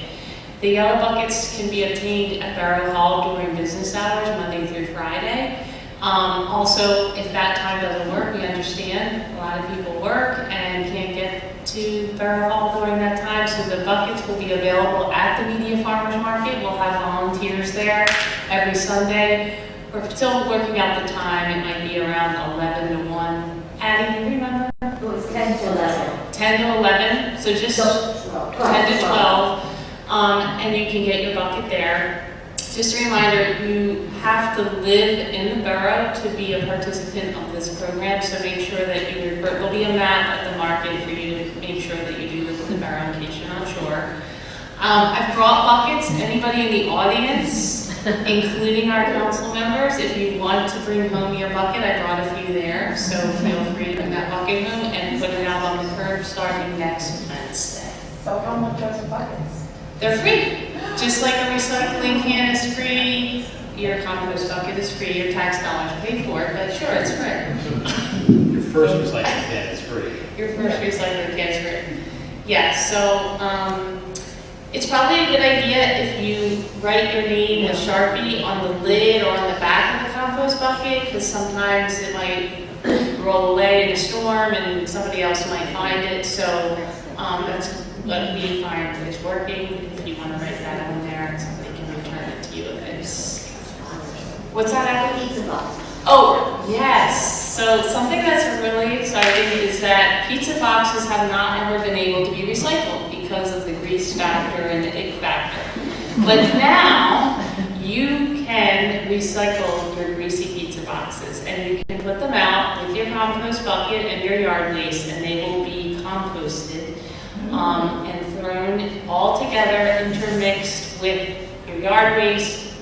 The yellow buckets can be obtained at Borough Hall during business hours, Monday through Friday. Also, if that time doesn't work, we understand a lot of people work and can't get to Borough Hall during that time, so the buckets will be available at the Media Farmers Market. We'll have volunteers there every Sunday. We're still working out the time. It might be around 11 to 1. Addie, do you remember? It was 10 to 11. 10 to 11, so just 10 to 12. And you can get your bucket there. Just a reminder, you have to live in the borough to be a participant of this program, so make sure that there'll be a map at the market for you to make sure that you do live in the borough in case you're not sure. I've brought buckets. Anybody in the audience, including our council members, if you want to bring home your bucket, I brought a few there, so feel free to bring that bucket home and put it out on the curb starting next Wednesday. So how much are the buckets? They're free. Just like a recycling can is free, your compost bucket is free, your tax dollars pay for it, but sure, it's free. Your first recycling can is free. Your first recycling can is free. Yeah, so it's probably a good idea if you write your name with Sharpie on the lid or on the back of the compost bucket, because sometimes it might roll away in a storm and somebody else might find it, so that's what we find is working. If you want to write that on there, and somebody can return it to you if it's... What's that, Abby? Pizza box. Oh, yes. So something that's really exciting is that pizza boxes have not ever been able to be recycled because of the grease factor and the ick factor. But now you can recycle your greasy pizza boxes, and you can put them out with your compost bucket and your yard waste, and they will be composted and thrown all together, intermixed with your yard waste,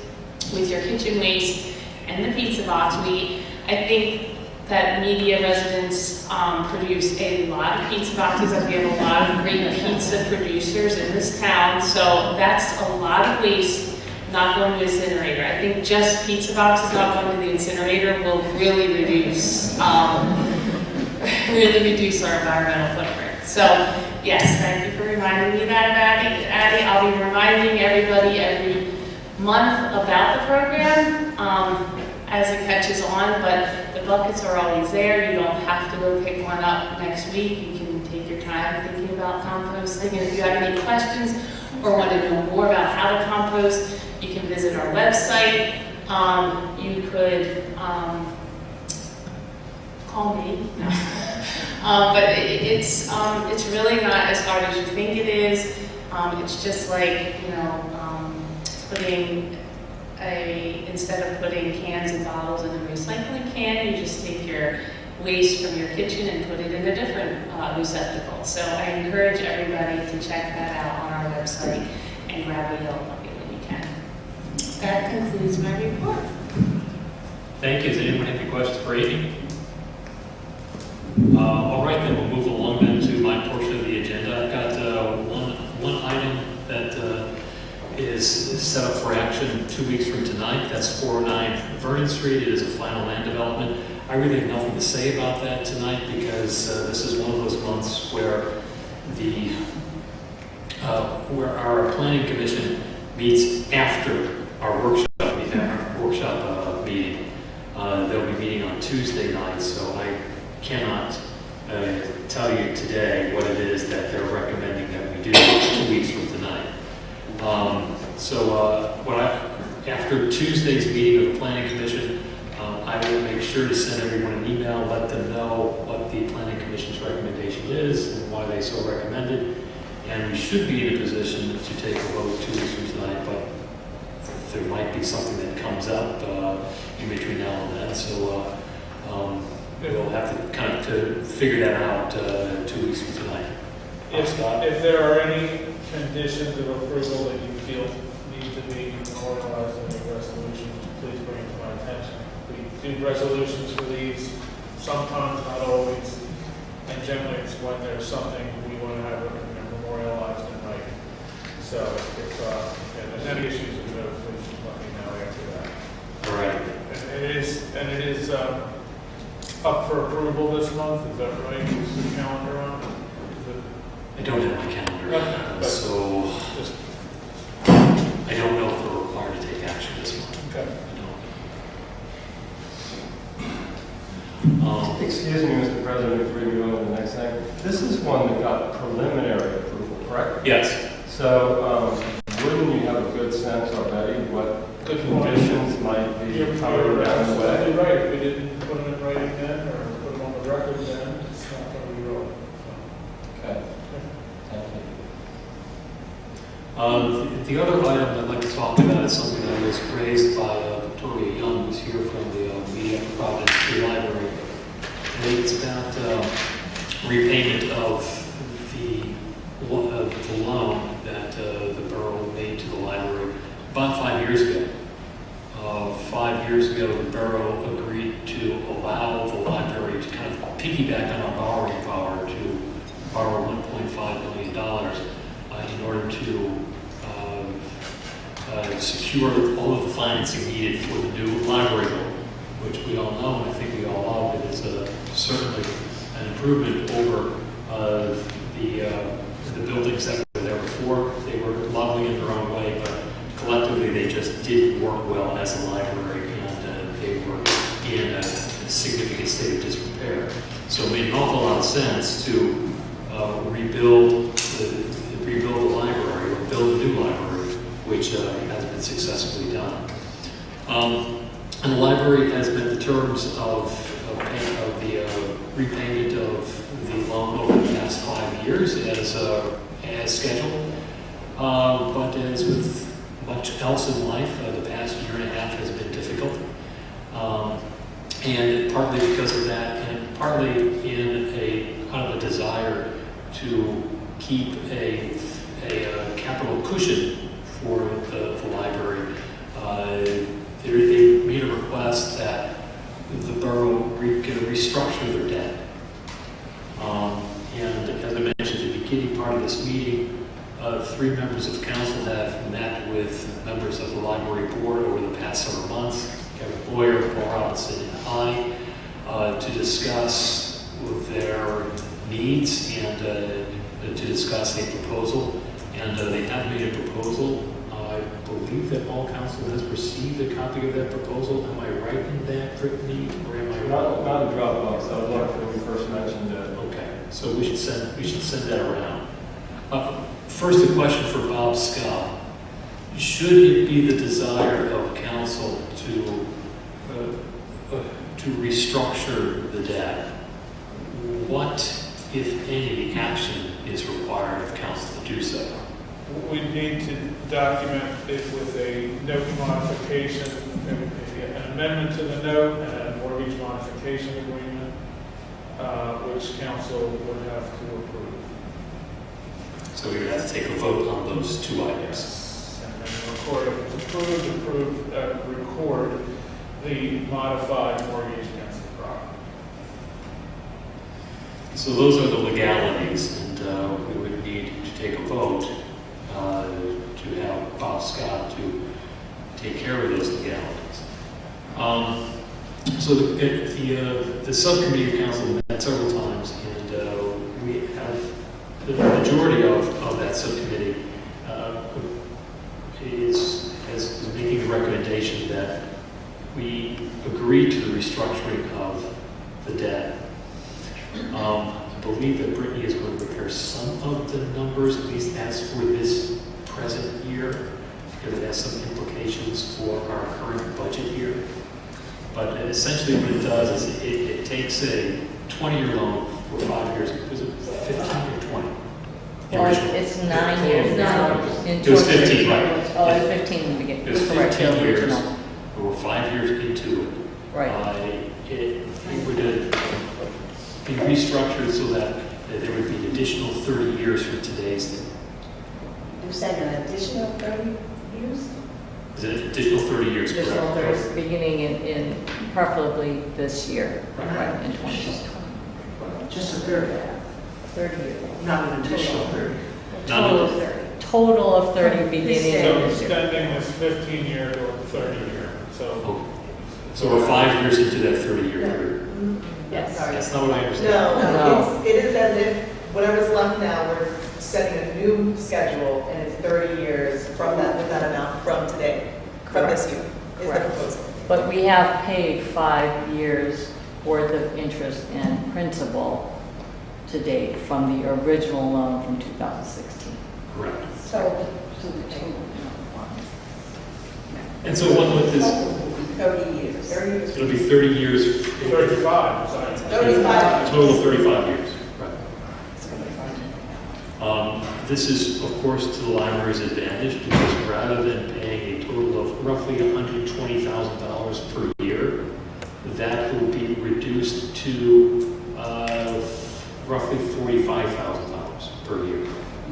with your kitchen waste, and the pizza box. I think that media residents produce a lot of pizza boxes, and we have a lot of great pizza producers in this town, so that's a lot of waste not going to incinerator. I think just pizza boxes not going to the incinerator will really reduce our environmental footprint. So yes, thank you for reminding me that, Addie. I'll be reminding everybody every month about the program as it catches on, but the buckets are always there. You don't have to go pick one up next week. You can take your time thinking about composting. And if you have any questions or want to know more about how to compost, you can visit our website. You could call me. But it's really not as hard as you think it is. It's just like, instead of putting cans and bottles in a recycling can, you just take your waste from your kitchen and put it in a different receptacle. So I encourage everybody to check that out on our website and grab a yellow bucket when you can. That concludes my report. Thank you. Does anyone have any questions for Amy? All right, then we'll move along then to my portion of the agenda. I've got one item that is set up for action 2 weeks from tonight. That's 409 Vernon Street. It is a final land development. I really have nothing to say about that tonight because this is one of those months where where our planning commission meets after our workshop meeting. They'll be meeting on Tuesday night, so I cannot tell you today what it is that they're recommending that we do 2 weeks from tonight. After Tuesday's meeting of the Planning Commission, I will make sure to send everyone an email, let them know what the Planning Commission's recommendation is and why they so recommended. And we should be in a position to take a vote 2 weeks from tonight, but there might be something that comes up in between now and then. So we'll have to kind of to figure that out 2 weeks from tonight. If there are any conditions of approval that you feel need to be memorialized in the resolution, please bring it to my attention. We do resolutions for these, sometimes, not always, and generally it's when there's something we want to have memorialized in writing. So if there's any issues with those, please let me know after that. All right. And it is up for approval this month, is that right? Is the calendar on? I don't have my calendar, Okay. so I don't know if we're required to take action this month. Okay. Excuse me, Mr. President, before we go on to the next thing. This is one that got preliminary approval, correct? Yes. So wouldn't you have a good sense already what conditions might be coming down the way? You're right, if we didn't put them in writing then, or put them on the record then, it's not going to be relevant. Okay. Thank you. The other item I'd like to talk about is something that was raised by Victoria Young, who's here from the Media Providence Free Library. And it's about repayment of the loan that the borough made to the library about 5 years ago. 5 years ago, the borough agreed to allow the library to kind of piggyback on our borrowing power to borrow $1.5 million in order to secure all of the financing needed for the new library building, which we all know, and I think we all love. It is certainly an improvement over the buildings that were there before. They were lovely in their own way, but collectively they just didn't work well as a library, and they were in a significant state of disrepair. So it made an awful lot of sense to rebuild the library, or build a new library, which has been successfully done. And the library has met the terms of the repayment of the loan over the past 5 years as scheduled. But as with much else in life, the past year and a half has been difficult. And partly because of that, and partly in a kind of a desire to keep a capital cushion for the library, they made a request that the borough restructure their debt. And as I mentioned at the beginning part of this meeting, 3 members of council have met with members of the library board over the past several months, Kevin Boyer, Paul Robinson, and I, to discuss their needs and to discuss a proposal. And they have made a proposal. I believe that all council has received a copy of that proposal. Am I right in that, Brittany, or am I wrong? Not a Dropbox. I was like when we first mentioned it. Okay, so we should send that around. First, a question for Bob Scott. Should it be the desire of council to restructure the debt, what, if any, action is required of council to do so? We need to document it with a note modification, an amendment to the note, and a mortgage modification agreement, which council would have to approve. So we would have to take a vote on those 2 items. And then record, if it's approved, record the modified mortgage against the property. So those are the legalities, and we would need to take a vote to have Bob Scott to take care of those legalities. So the subcommittee of council met several times, and we have the majority of that subcommittee is making a recommendation that we agree to the restructuring of the debt. I believe that Brittany is going to prepare some of the numbers, at least as for this present year, because it has some implications for our current budget year. But essentially what it does is it takes a 20-year loan for 5 years. Was it 15 or 20? Well, it's 9 years now. It was 15, right? Oh, it was 15 in the beginning. It was Correct, 15 the years. original. We're 5 years into it. Right. It would be restructured so that there would be an additional 30 years from today's. You said an additional 30 years? Is it additional 30 years? Additional correct? 30, beginning in preferably this year, right, in 2020. Just a third, 30 years. not an additional 30. Total of 30. Total of 30 beginning So this year. extending this 15-year to a 30-year, so. So we're 5 years into that 30-year period. Yes. That's not what I understand. No, it is as if whatever's left now, we're setting a new schedule, and it's 30 years from that, with that amount from today, from this year, is the Correct. proposal. But we have paid 5 years worth of interest and principal to date from the original loan from 2016. Correct. So, And so what with this, 30 years. it'll be 30 years, 35, sorry. 35. a total of 35 years. Right. This is, of course, to the library's advantage because rather than paying a total of roughly $120,000 per year, that will be reduced to roughly $45,000 per year.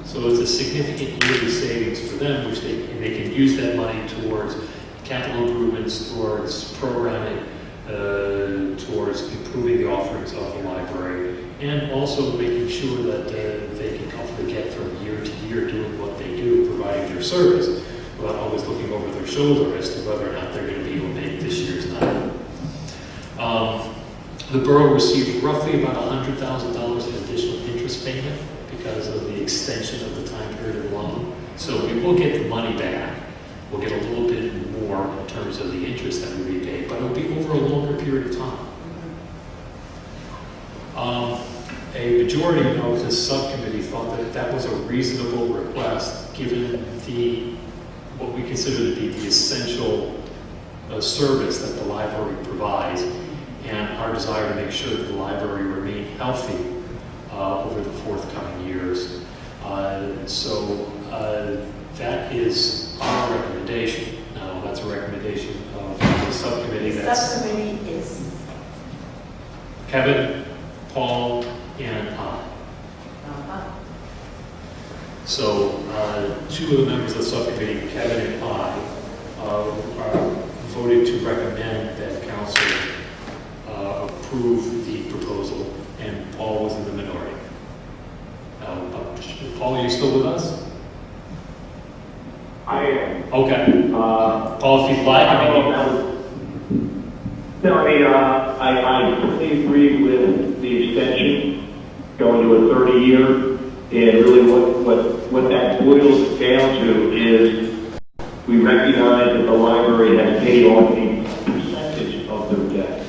So it's a significant yearly savings for them, which they can use that money towards capital improvements, towards programming, towards improving the offerings of the library, and also making sure that they can comfortably get from year to year doing what they do, providing their service, without always looking over their shoulder as to whether or not they're going to be able to make this year's number. The borough received roughly about $100,000 in additional interest payment because of the extension of the time period of the loan. So we will get the money back. We'll get a little bit more in terms of the interest that we repay, but it'll be over a longer period of time. A majority of the subcommittee thought that that was a reasonable request given what we consider to be the essential service that the library provides and our desire to make sure that the library remain healthy over the forthcoming years. So that is our recommendation. Now, that's a recommendation of the subcommittee. the subcommittee is, Kevin, Paul, and I. So two of the members of the subcommittee, Kevin and I, voted to recommend that council approve the proposal, and Paul was in the minority. Paul, are you still with us? I am. Okay. Paul, if you'd like, I completely agree with the extension, going to a 30-year, and really what that boils down to is we recognize that the library has paid off a percentage of their debt.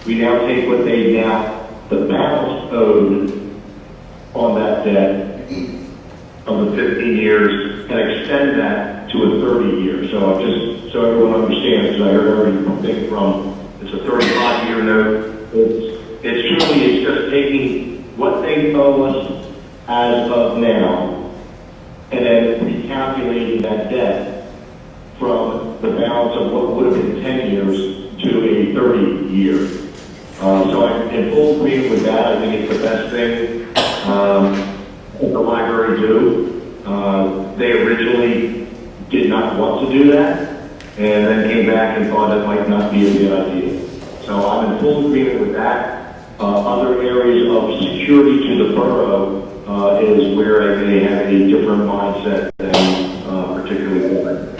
We now take what the balance owed on that debt of the 15 years and extend that to a 30 year. So just so everyone understands, because I heard everything from it's a 35-year note. It's just taking what they owe us as of now and then recalculating that debt from the balance of what would have been 10 years to a 30 year. So I'm in full agreement with that. I think it's the best thing that the library do. They originally did not want to do that, and then came back and thought it might not be a good idea. So I'm in full agreement with that. Other areas of security to the borough is where they have a different mindset than particularly women.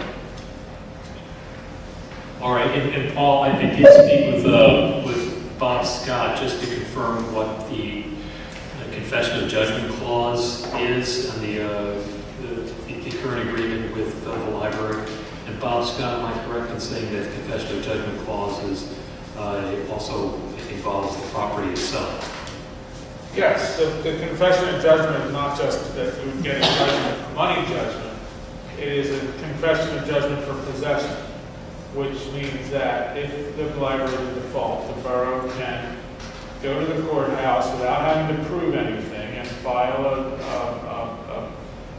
all right, and Paul, I did speak with Bob Scott just to confirm what the confession of judgment clause is and the current agreement with the library. And Bob Scott, am I correct in saying that the confession of judgment clause is also involves the property itself? Yes, the confession of judgment is not just that we would get a judgment, a money judgment. It is a confession of judgment for possession, which means that if the library is default, the borough can go to the courthouse without having to prove anything and file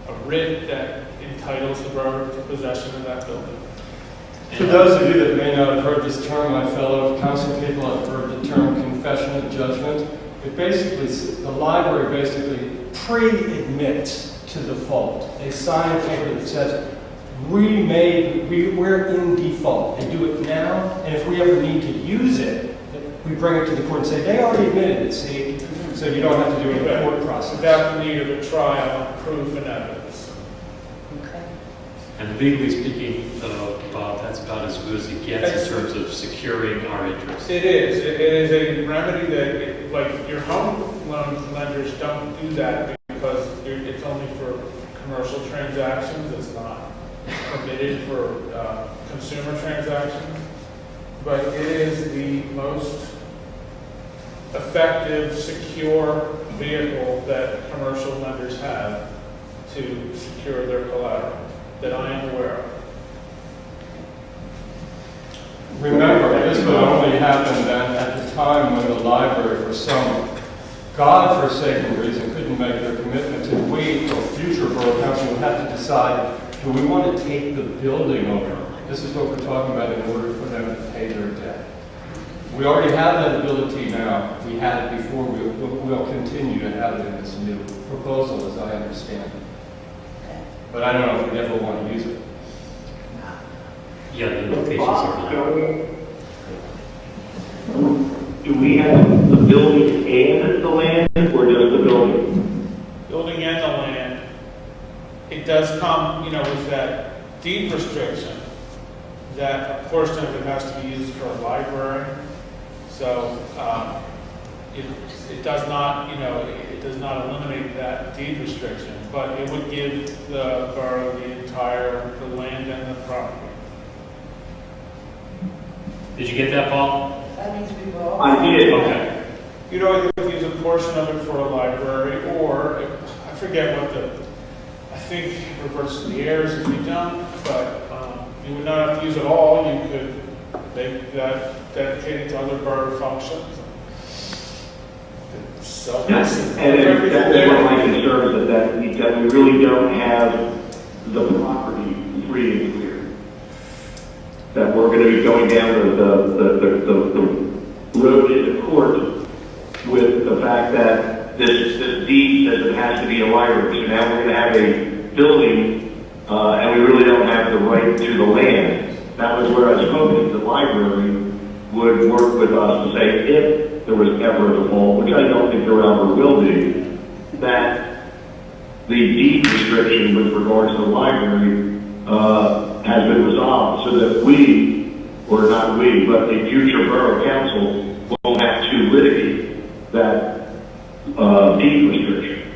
a writ that entitles the borough to possession of that building. For those of you that may not have heard this term, my fellow council people have heard the term confession of judgment. It basically, the library basically pre-admits to default. They sign a paper that says, we're in default. They do it now, and if we ever need to use it, we bring it to the court and say, they already admitted it, see? So you don't have to do any court process. Without the need of a trial, proof, and evidence. Okay. And legally speaking, Bob, that's about as good as it gets in terms of securing our interests. It is. It is a remedy that, like, your home loan lenders don't do that because it's only for commercial transactions. It's not permitted for consumer transactions. But it is the most effective, secure vehicle that commercial lenders have to secure their collateral that I am aware of. Remember, this would only happen then at the time when the library, for some God-forsaken reason, couldn't make their commitment to we, or future borough council, would have to decide, do we want to take the building over? This is what we're talking about in order for them to pay their debt. We already have that ability now. We had it before. We'll continue to have it in this new proposal, as I understand it. But I don't know if we ever want to use it. Yeah, the implications are. Do we have the building and the land, or just the building? Building and the land, it does come, with that deed restriction that a portion of it has to be used for a library. So it does not, it does not eliminate that deed restriction, but it would give the borough the land and the property. Did you get that, Paul? That means we will. I did. Okay. You'd either use a portion of it for a library, or I forget I think it reverts to the heirs if you don't, but you would not have to use it all. You could make that dedicated to other borough functions. So Yes, and that's one of my concerns, that we really don't have the property free and clear. That we're going to be going down the road into court with the fact that this deed says it has to be a library. So now we're going to have a building, and we really don't have the right to the land. That was where I was hoping the library would work with us to say, if there was ever a default, which I don't think there ever will be, that the deed restriction with regards to the library has been resolved so that we, or not we, but the future borough council won't have to litigate that deed restriction.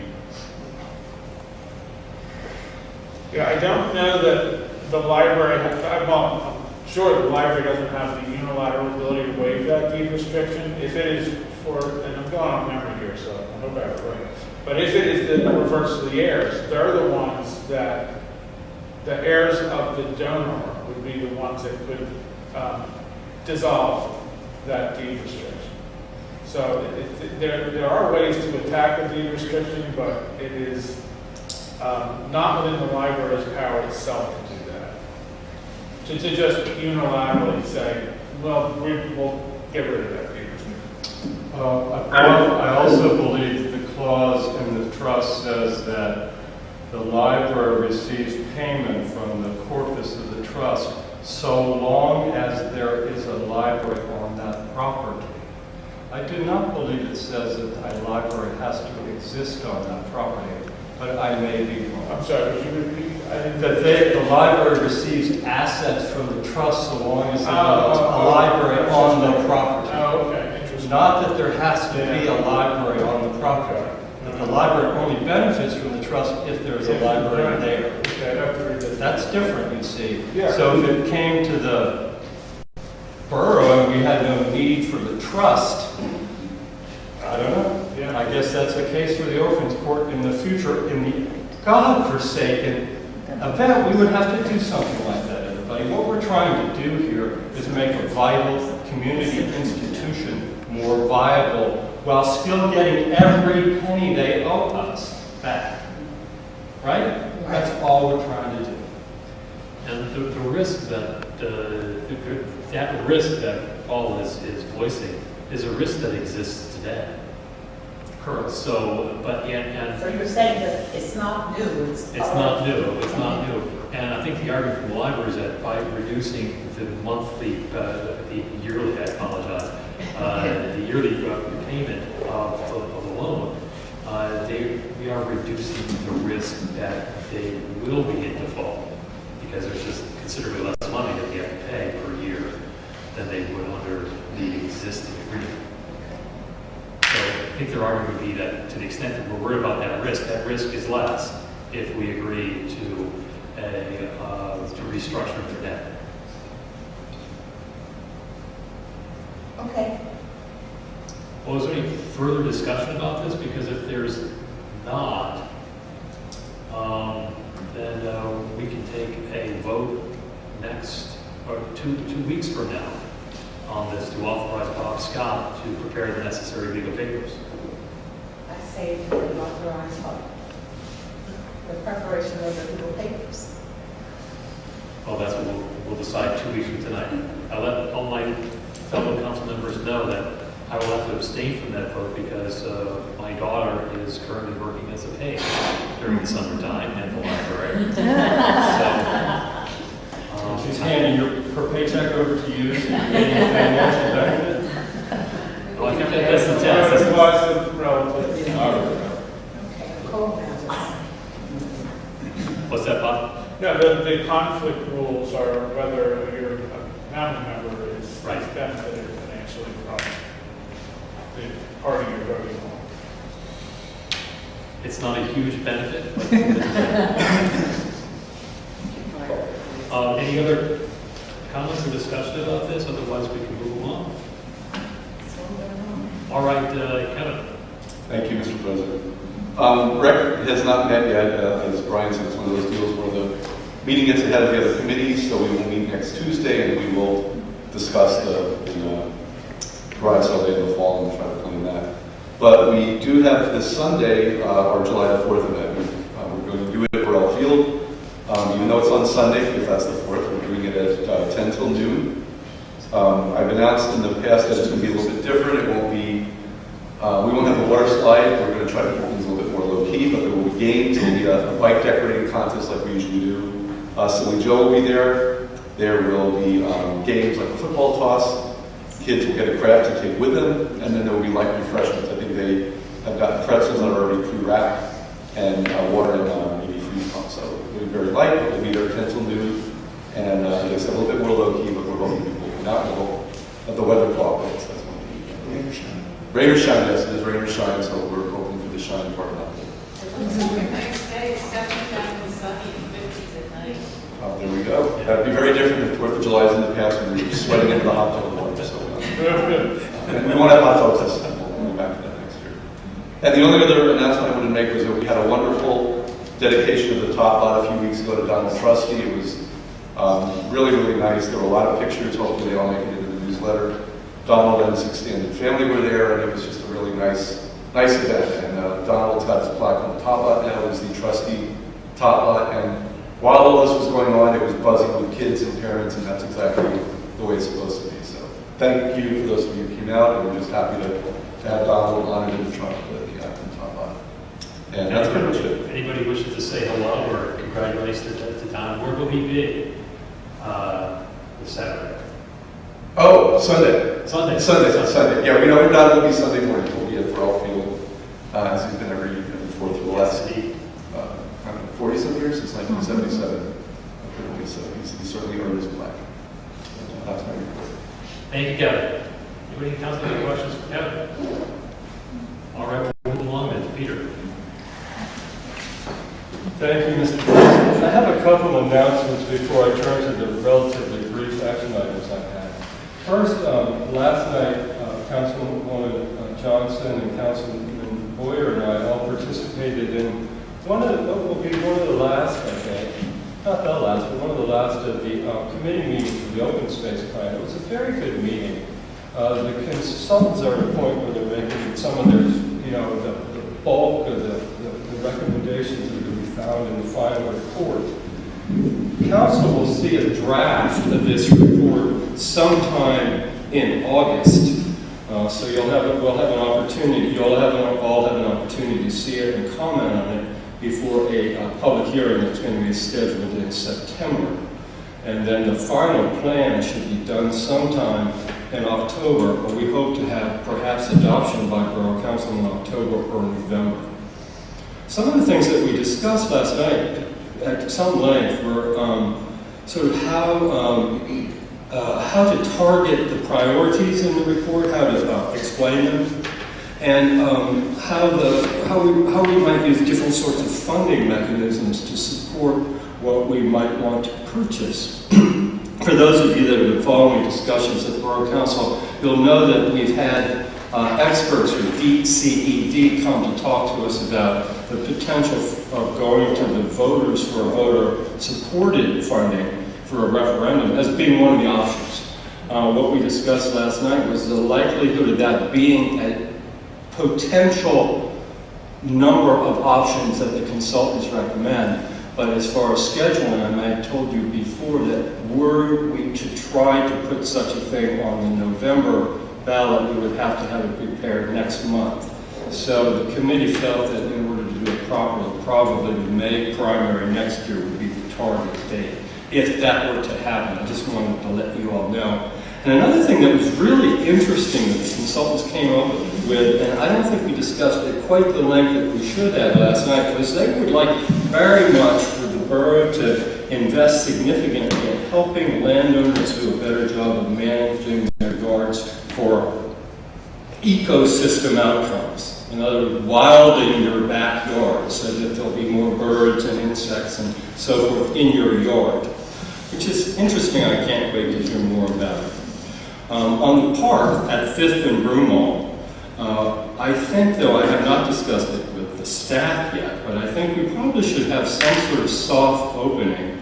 Yeah, I don't know that the library, I'm sure the library doesn't have the unilateral ability to waive that deed restriction. If it is and I'm going on memory here, so I hope I have it right. But if it is that reverts to the heirs, they're the ones that, the heirs of the donor would be the ones that could dissolve that deed restriction. So there are ways to attack the deed restriction, but it is not within the library's power itself to do that. To just unilaterally say, well, we'll get rid of that deed restriction. I also believe the clause in the trust says that the library receives payment from the corpus of the trust so long as there is a library on that property. I do not believe it says that a library has to exist on that property, but I may be wrong. I'm sorry, would you repeat? That the library receives assets from the trust so long as there's a library on the property. Oh, okay, interesting. Not that there has to be a library on the property. That the library only benefits from the trust if there's a library there. Okay, I'd have to read this. That's different, you see. Yeah. So if it came to the borough and we had no need for the trust, I don't know. Yeah. I guess that's a case for the Orphans Court in the future. In the God-forsaken event, we would have to do something like that, everybody. What we're trying to do here is make a vital community institution more viable while still getting every penny they owe us back. Right? That's all we're trying to do. And the risk that risk that Paul is voicing is a risk that exists today. Correct, so, but, and So you're saying that it's not new, it's not new, it's not new. And I think the argument from the library is that by reducing the monthly, the yearly, I apologize, the yearly repayment of the loan, we are reducing the risk that they will be in default, because there's just considerably less money that they have to pay per year than they would under the existing agreement. So I think their argument would be that to the extent that we're worried about that risk is less if we agree to restructuring their debt. Okay. Well, is there any further discussion about this? Because if there's not, then we can take a vote next, or two weeks from now on this to authorize Bob Scott to prepare the necessary legal papers. I say to authorize the preparation of the legal papers. Well, that's what we'll decide 2 weeks from tonight. I let all my fellow council members know that I will have to abstain from that vote because my daughter is currently working as a page during the summertime at the library. So, she's handing her paycheck over to you, so you're getting a financial benefit? well, I think that's the test. What's that, Bob? No, the conflict rules are whether your family member is benefited financially from the party you're voting on. It's not a huge benefit. But any other comments or discussion about this? Otherwise, we can move along. All right, Kevin. Thank you, Mr. President. Rec has not met yet, as Brian said, it's one of those deals where the meeting gets ahead of the other committees, so we will meet next Tuesday and we will discuss the garage sale day in the fall and try to plan that. But we do have this Sunday, our July the 4th event. We're going to do it at Borough Field. Even though it's on Sunday, because that's the 4th, we're doing it at 10 till noon. I've announced in the past that it's going to be a little bit different. It won't be, we won't have a water slide. We're going to try to keep things a little bit more low-key, but there will be games. There will be a bike decorating contest like we usually do. Silly Joe will be there. There will be games like a football toss. Kids will get a crafty cake with them, and then there will be light refreshments. I think they have gotten pretzels that are already pre-wrapped, and water and maybe freeze pump. So it'll be very light, but we'll be there 10 till noon. And like I said, a little bit more low-key, but we're hoping people can not know that the weather cooperates. That's one thing. Rain or shine. Rain or shine, yes, it is rain or shine, so we're hoping for the shine part not to. Next day, it's 79 and sunny and 50s at night. There we go. That'd be very different if 4th of July is in the past when we were sweating into the hot tub water. So, and we won't have hot dogs this time. We'll go back to that next year. And the only other announcement I wanted to make was that we had a wonderful dedication of the top lot a few weeks ago to Donald Trusty. It was really, really nice. There were a lot of pictures. Hopefully they all make it into the newsletter. Donald and his extended family were there, and it was just a really nice event. And Donald's got his plaque on the top lot now. It was the trustee top lot. And while all this was going on, it was buzzing with kids and parents, and that's exactly the way it's supposed to be. So thank you for those of you who came out, and we're just happy to have Donald honored in the trunk of the top lot. And that's pretty much it. If anybody wishes to say hello or congratulations to Don, where will he be this Saturday? Oh, Sunday. Sunday. Yeah, we know Don will be Sunday morning. He'll be at Borough Field, as he's been every year before for the last 40-some years, since 1977. So he's certainly earned his plaque. That's my report. Thank you, Kevin. Anybody in council have any questions for Kevin? All right, we'll move along then to Peter. Thank you, Mr. President. I have a couple of announcements before I turn to the relatively brief action items I have. First, last night, Councilwoman Johnson and Councilman Boyer and I all participated in what will be one of the last, I think, not the last, but one of the last of the committee meetings for the open space plan. It was a very good meeting. The consultants are at a point where they're making some of their, the bulk of the recommendations that are going to be found in the final report. Council will see a draft of this report sometime in August. So we'll have an opportunity, all have an opportunity to see it and comment on it before a public hearing that's going to be scheduled in September. And then the final plan should be done sometime in October, or we hope to have perhaps adoption by Borough Council in October or November. Some of the things that we discussed last night at some length were sort of how to target the priorities in the report, how to explain them, and how we might use different sorts of funding mechanisms to support what we might want to purchase. For those of you that have been following discussions at the Borough Council, you'll know that we've had experts from DCED come to talk to us about the potential of going to the voters for a voter-supported funding for a referendum as being one of the options. What we discussed last night was the likelihood of that being a potential number of options that the consultants recommend. But as far as scheduling, I might have told you before that were we to try to put such a thing on the November ballot, we would have to have it prepared next month. So the committee felt that in order to do it properly, probably the May primary next year would be the target date, if that were to happen. I just wanted to let you all know. And another thing that was really interesting that the consultants came up with, and I don't think we discussed it quite the length that we should have last night, was they would like very much for the borough to invest significantly in helping landowners do a better job of managing their yards for ecosystem outcomes. In other words, wilding your backyard so that there'll be more birds and insects and so forth in your yard, which is interesting. I can't wait to hear more about it. On the park at 5th and Broomall, I think, though I have not discussed it with the staff yet, but I think we probably should have some sort of soft opening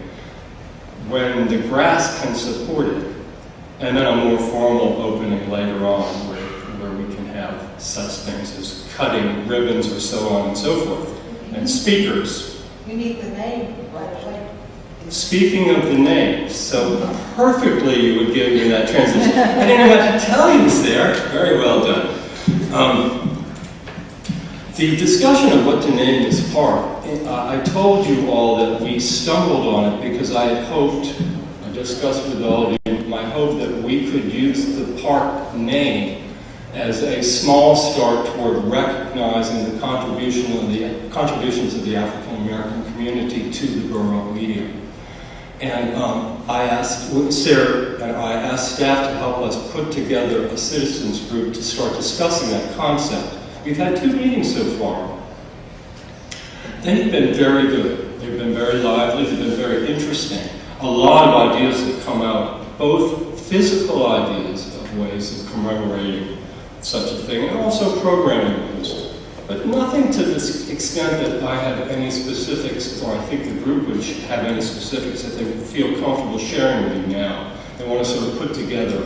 when the grass can support it, and then a more formal opening later on where we can have such things as cutting ribbons or so on and so forth, and speakers. You need the name right away. Speaking of the names, so perfectly you would give me that transition. I didn't even have to tell you it's there. Very well done. The discussion of what to name this park, I told you all that we stumbled on it because I had hoped, I discussed with all of you, my hope that we could use the park name as a small start toward recognizing the contributions of the African American community to the borough medium. And I asked Sarah and I asked staff to help us put together a citizens group to start discussing that concept. We've had 2 meetings so far. They've been very good. They've been very lively. They've been very interesting. A lot of ideas that come out, both physical ideas of ways of commemorating such a thing, and also programming ways. But nothing to this extent that I have any specifics, or I think the group would have any specifics that they would feel comfortable sharing with you now. They want to sort of put together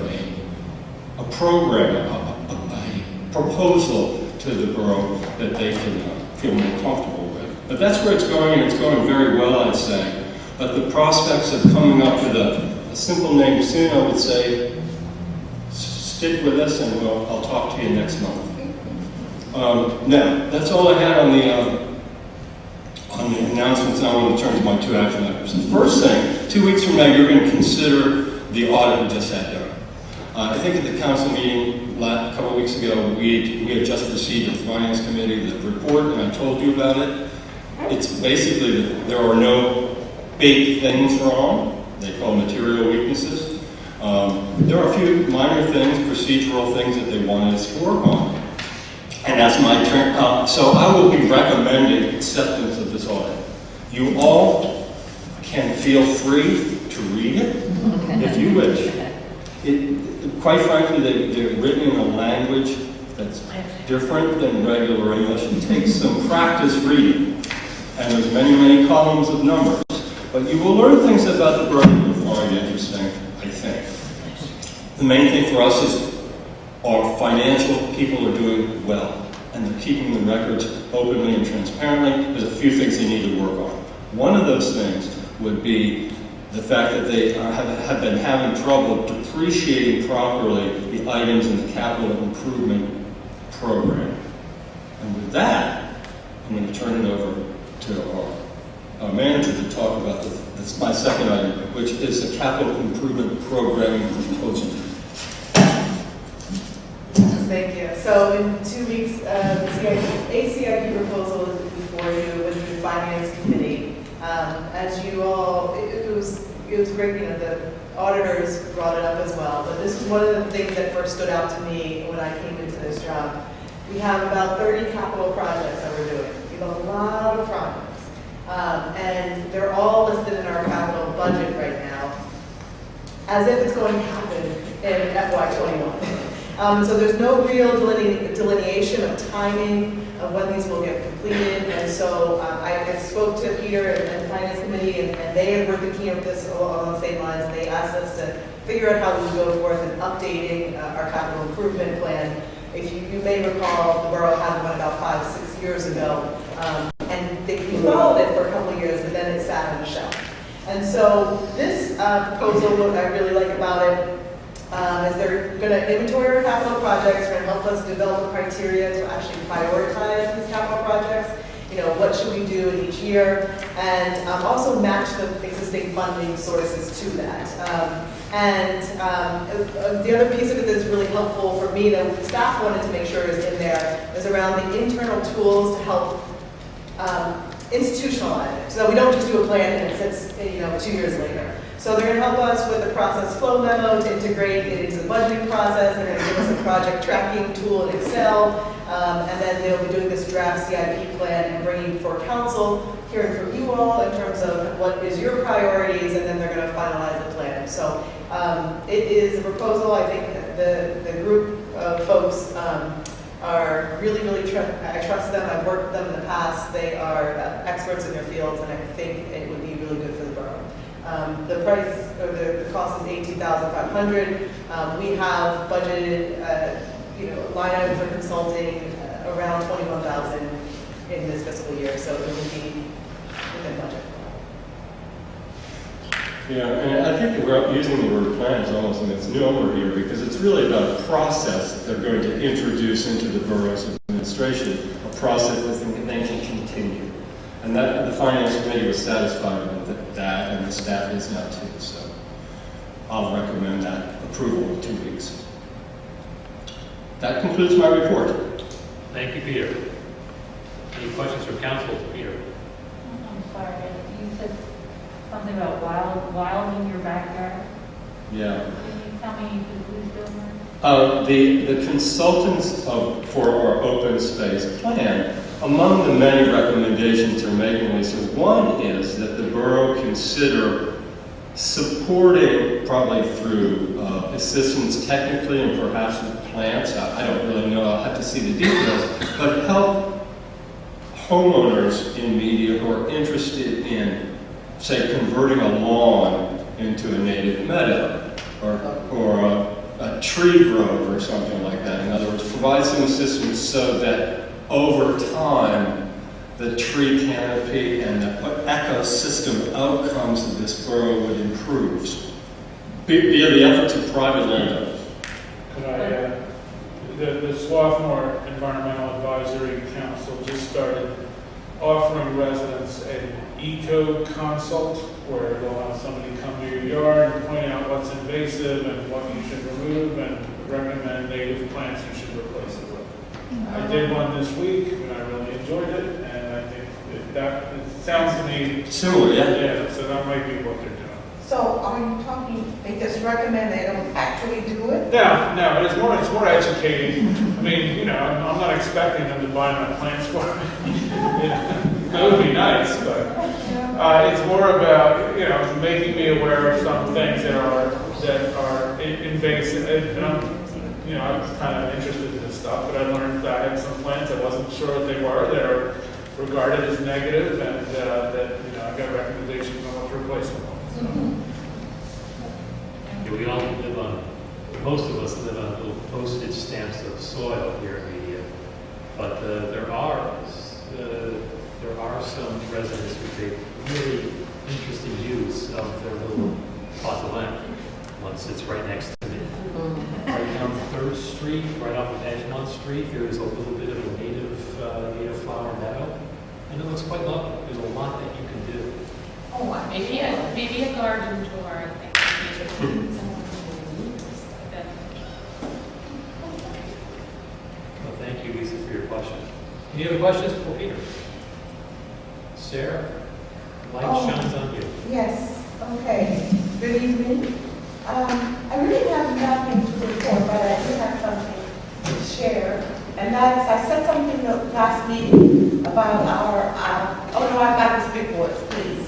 a program, a proposal to the borough that they can feel more comfortable with. But that's where it's going, and it's going very well, I'd say. But the prospects of coming up with a simple name soon, I would say, stick with us, and I'll talk to you next month. Now, that's all I had on the announcements. Now I'm going to turn to my 2 action items. The first thing, 2 weeks from now, you're going to consider the audit we just had done. I think at the council meeting a couple of weeks ago, we had just received the Finance Committee the report, and I told you about it. It's basically that there are no big things wrong. They call material weaknesses. There are a few minor things, procedural things that they wanted us to work on. And that's my turn. So I will be recommending acceptance of this audit. You all can feel free to read it if you wish. Quite frankly, they're written in a language that's different than regular English. It takes some practice reading. And there's many, many columns of numbers. But you will learn things about the borough that you'll find interesting, I think. The main thing for us is our financial people are doing well, and they're keeping the records openly and transparently. There's a few things they need to work on. One of those things would be the fact that they have been having trouble depreciating properly the items in the capital improvement program. And with that, I'm going to turn it over to our manager to talk about that's my second item, which is the capital improvement program proposal. Thank you. So in 2 weeks, the CIP proposal is before you with the Finance Committee. As you all, it was great, the auditors brought it up as well, but this is one of the things that first stood out to me when I came into this job. We have about 30 capital projects that we're doing. We have a lot of projects. And they're all listed in our capital budget right now as if it's going to happen in FY21. So there's no real delineation of timing of when these will get completed. And so I spoke to Peter and the Finance Committee, and they were thinking of this along the same lines. They asked us to figure out how we would go forth in updating our capital improvement plan. If you may recall, the borough had one about 5-6 years ago, and we followed it for a couple of years, but then it sat on the shelf. And so this proposal, what I really like about it, is they're going to inventory our capital projects, they're going to help us develop criteria to actually prioritize these capital projects. What should we do in each year, and also match the existing funding sources to that. The other piece of it that's really helpful for me that staff wanted to make sure is in there is around the internal tools to help institutionalize it, so that we don't just do a plan and it sits 2 years later. So they're going to help us with the process flow memo to integrate it into the budgeting process. They're going to give us a project tracking tool in Excel, and then they'll be doing this draft CIP plan and bringing for council, hearing from you all in terms of what is your priorities, and then they're going to finalize the plan. So it is a proposal. I think the group of folks are really, I trust them. I've worked with them in the past. They are experts in their fields, and I think it would be really good for the borough. The price or the cost is $18,500. We have budgeted, line item for consulting around $21,000 in this fiscal year, so it will be within budget. Yeah, and I think using the word plan is almost a misnomer here, because it's really about a process that they're going to introduce into the borough's administration, a process that then can continue. And that the Finance Committee was satisfied with that, and the staff is now too. So I'll recommend that approval in 2 weeks. That concludes my report. Thank you, Peter. Any questions from council to Peter? I'm sorry, you said something about wild in your backyard. Yeah. Can you tell me who's doing that? The consultants for our open space plan, among the many recommendations they're making, Lisa, one is that the borough consider supporting, probably through assistance technically and perhaps with plants, I don't really know, I'll have to see the details, but help homeowners in media who are interested in, say, converting a lawn into a native meadow or a tree grove or something like that. In other words, provide some assistance so that over time, the tree canopy and the ecosystem outcomes of this borough would improve via the efforts of private landowners. Could I, the Swarthmore Environmental Advisory Council just started offering residents an eco consult where they'll have somebody come to your yard and point out what's invasive and what you should remove and recommend native plants you should replace it with. I did one this week and I really enjoyed it, and I think it sounds to me similar, yeah. Yeah, so that might be what they're doing. So are you talking, they just recommend they don't actually do it? No, it's more educating. I mean, I'm not expecting them to buy my plants for me. That would be nice, but it's more about, making me aware of some things that are invasive. And I'm kind of interested in this stuff, but I learned that I had some plants I wasn't sure what they were that are regarded as negative, and that I got recommendations on what to replace them with. Yeah, we all live on, most of us live on little postage stamps of soil here in Media, but there are there are some residents who take really interesting use of their little plot of land once it's right next to me. Right down 3rd Street, right off of Edgemont Street, there's a little bit of a native flower meadow. I know it's quite lovely. There's a lot that you can do. Oh, maybe a garden tour. I think. Well, thank you, Lisa, for your question. Any other questions for Peter? Sarah, light shines on you. Yes, okay. Good evening. I really have nothing to report, but I do have something to share. And that is, I said something the last meeting about oh no, I've got this big voice, please.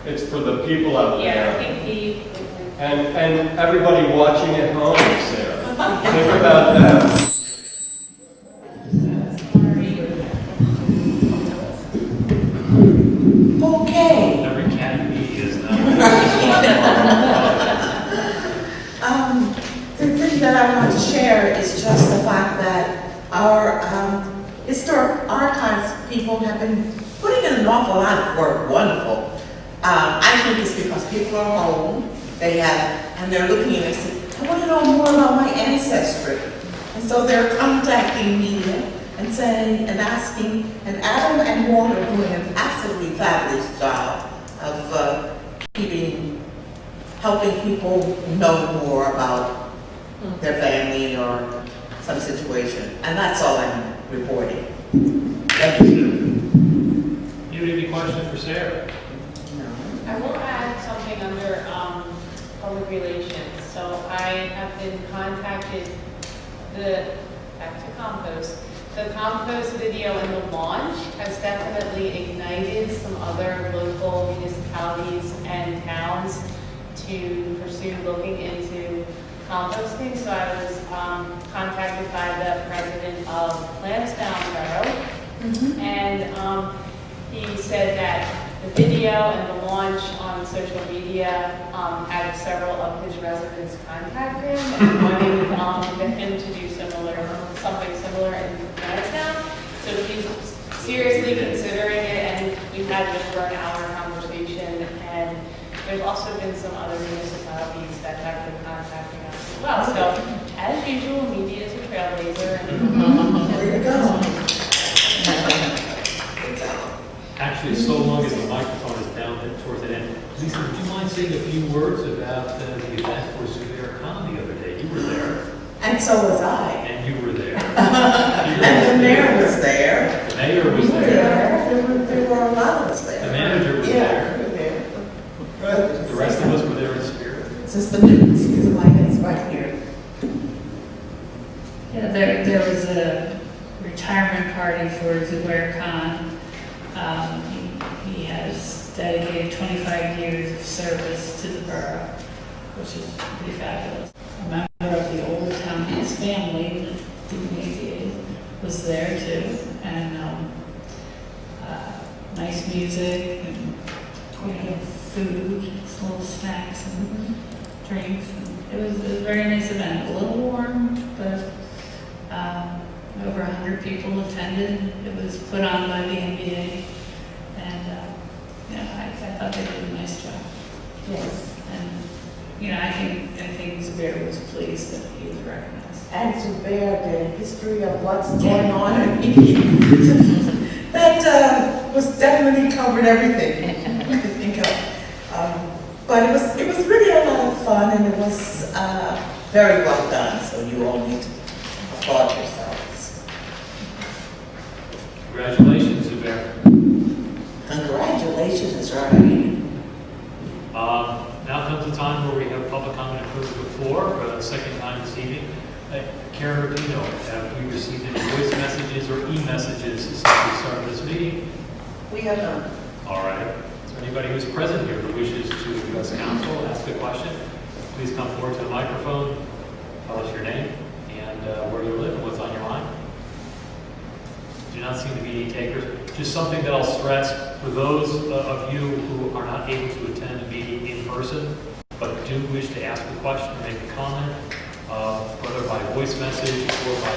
It's for the people out there. Yeah, I think he. And everybody watching at home, Sarah. Think about that. Okay. Every cat bee is now. The thing that I want to share is just the fact that our historic archives people have been putting in an awful lot of work. Wonderful. I think it's because people are home, and they're looking and they say, I want to know more about my ancestry. And so they're contacting media and saying and asking, and Adam and Ward are doing an absolutely fabulous job of helping people know more about their family or some situation. And that's all I'm reporting. Thank you. You have any questions for Sarah? I will add something under public relations. So I have been contacted, back to compost. The compost video and the launch has definitely ignited some other local municipalities and towns to pursue looking into composting. So I was contacted by the president of Lansdowne Borough, and he said that the video and the launch on social media had several of his residents contact him and wanting him to do something similar in Lansdowne. So he's seriously considering it, and we've had an over an hour conversation. And there's also been some other municipalities that have been contacting us as well. So as usual, media is a trailblazer. There you go. Actually, so long as the microphone is down towards the end. Lisa, would you mind saying a few words about the event for Zubair Khan the other day? You were there. And so was I. And you were there. And the mayor was there. The mayor was there. There were a lot of us there. The manager was Yeah, there. we were there. The rest of us were there in spirit. Since the news, because of my head's right here. Yeah, there was a retirement party for Zubair Khan. He has dedicated 25 years of service to the borough, which is pretty fabulous. A member of the old townhouse family, the Dumaziers, was there too, and nice music and food, little snacks and drinks. And it was a very nice event. A little warm, but over 100 people attended. It was put on by the NBA, and I thought they did a nice job. Yes. And I think Zubair was pleased that he was recognized. And Zubair, the history of what's going on in Egypt. That was definitely covered everything I could think of. But it was really a lot of fun, and it was very well done. So you all need to applaud yourselves. Congratulations, Zubair. Congratulations, right? Now comes the time where we have public comment and close the floor for the second time this evening. Karen Rubino, have we received any voice messages or e-messages since we started this meeting? We have none. All right. Is there anybody who's present here who wishes to address council and ask a question? Please come forward to the microphone, tell us your name and where you live and what's on your mind. Do not seem to be any takers. Just something that I'll stress for those of you who are not able to attend a meeting in person, but do wish to ask a question or make a comment, whether by voice message or by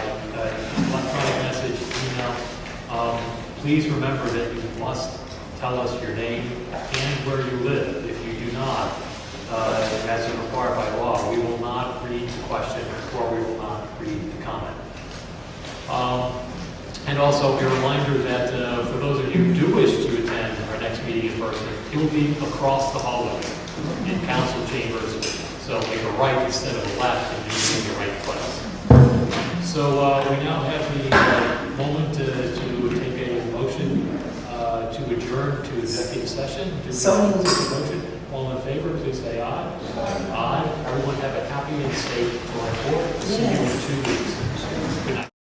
electronic message, email, please remember that you must tell us your name and where you live. If you do not, as is required by law, we will not read the question or we will not read the comment. And also a reminder that for those of you who do wish to attend our next meeting in person, it will be across the hallway in council chambers. So make a right instead of a left and be in the right place. So we now have the moment to take a motion to adjourn to executive session. So moved. Motion. All in favor, please say aye. Aye. Everyone have a happy and safe July 4th. See you in 2 weeks.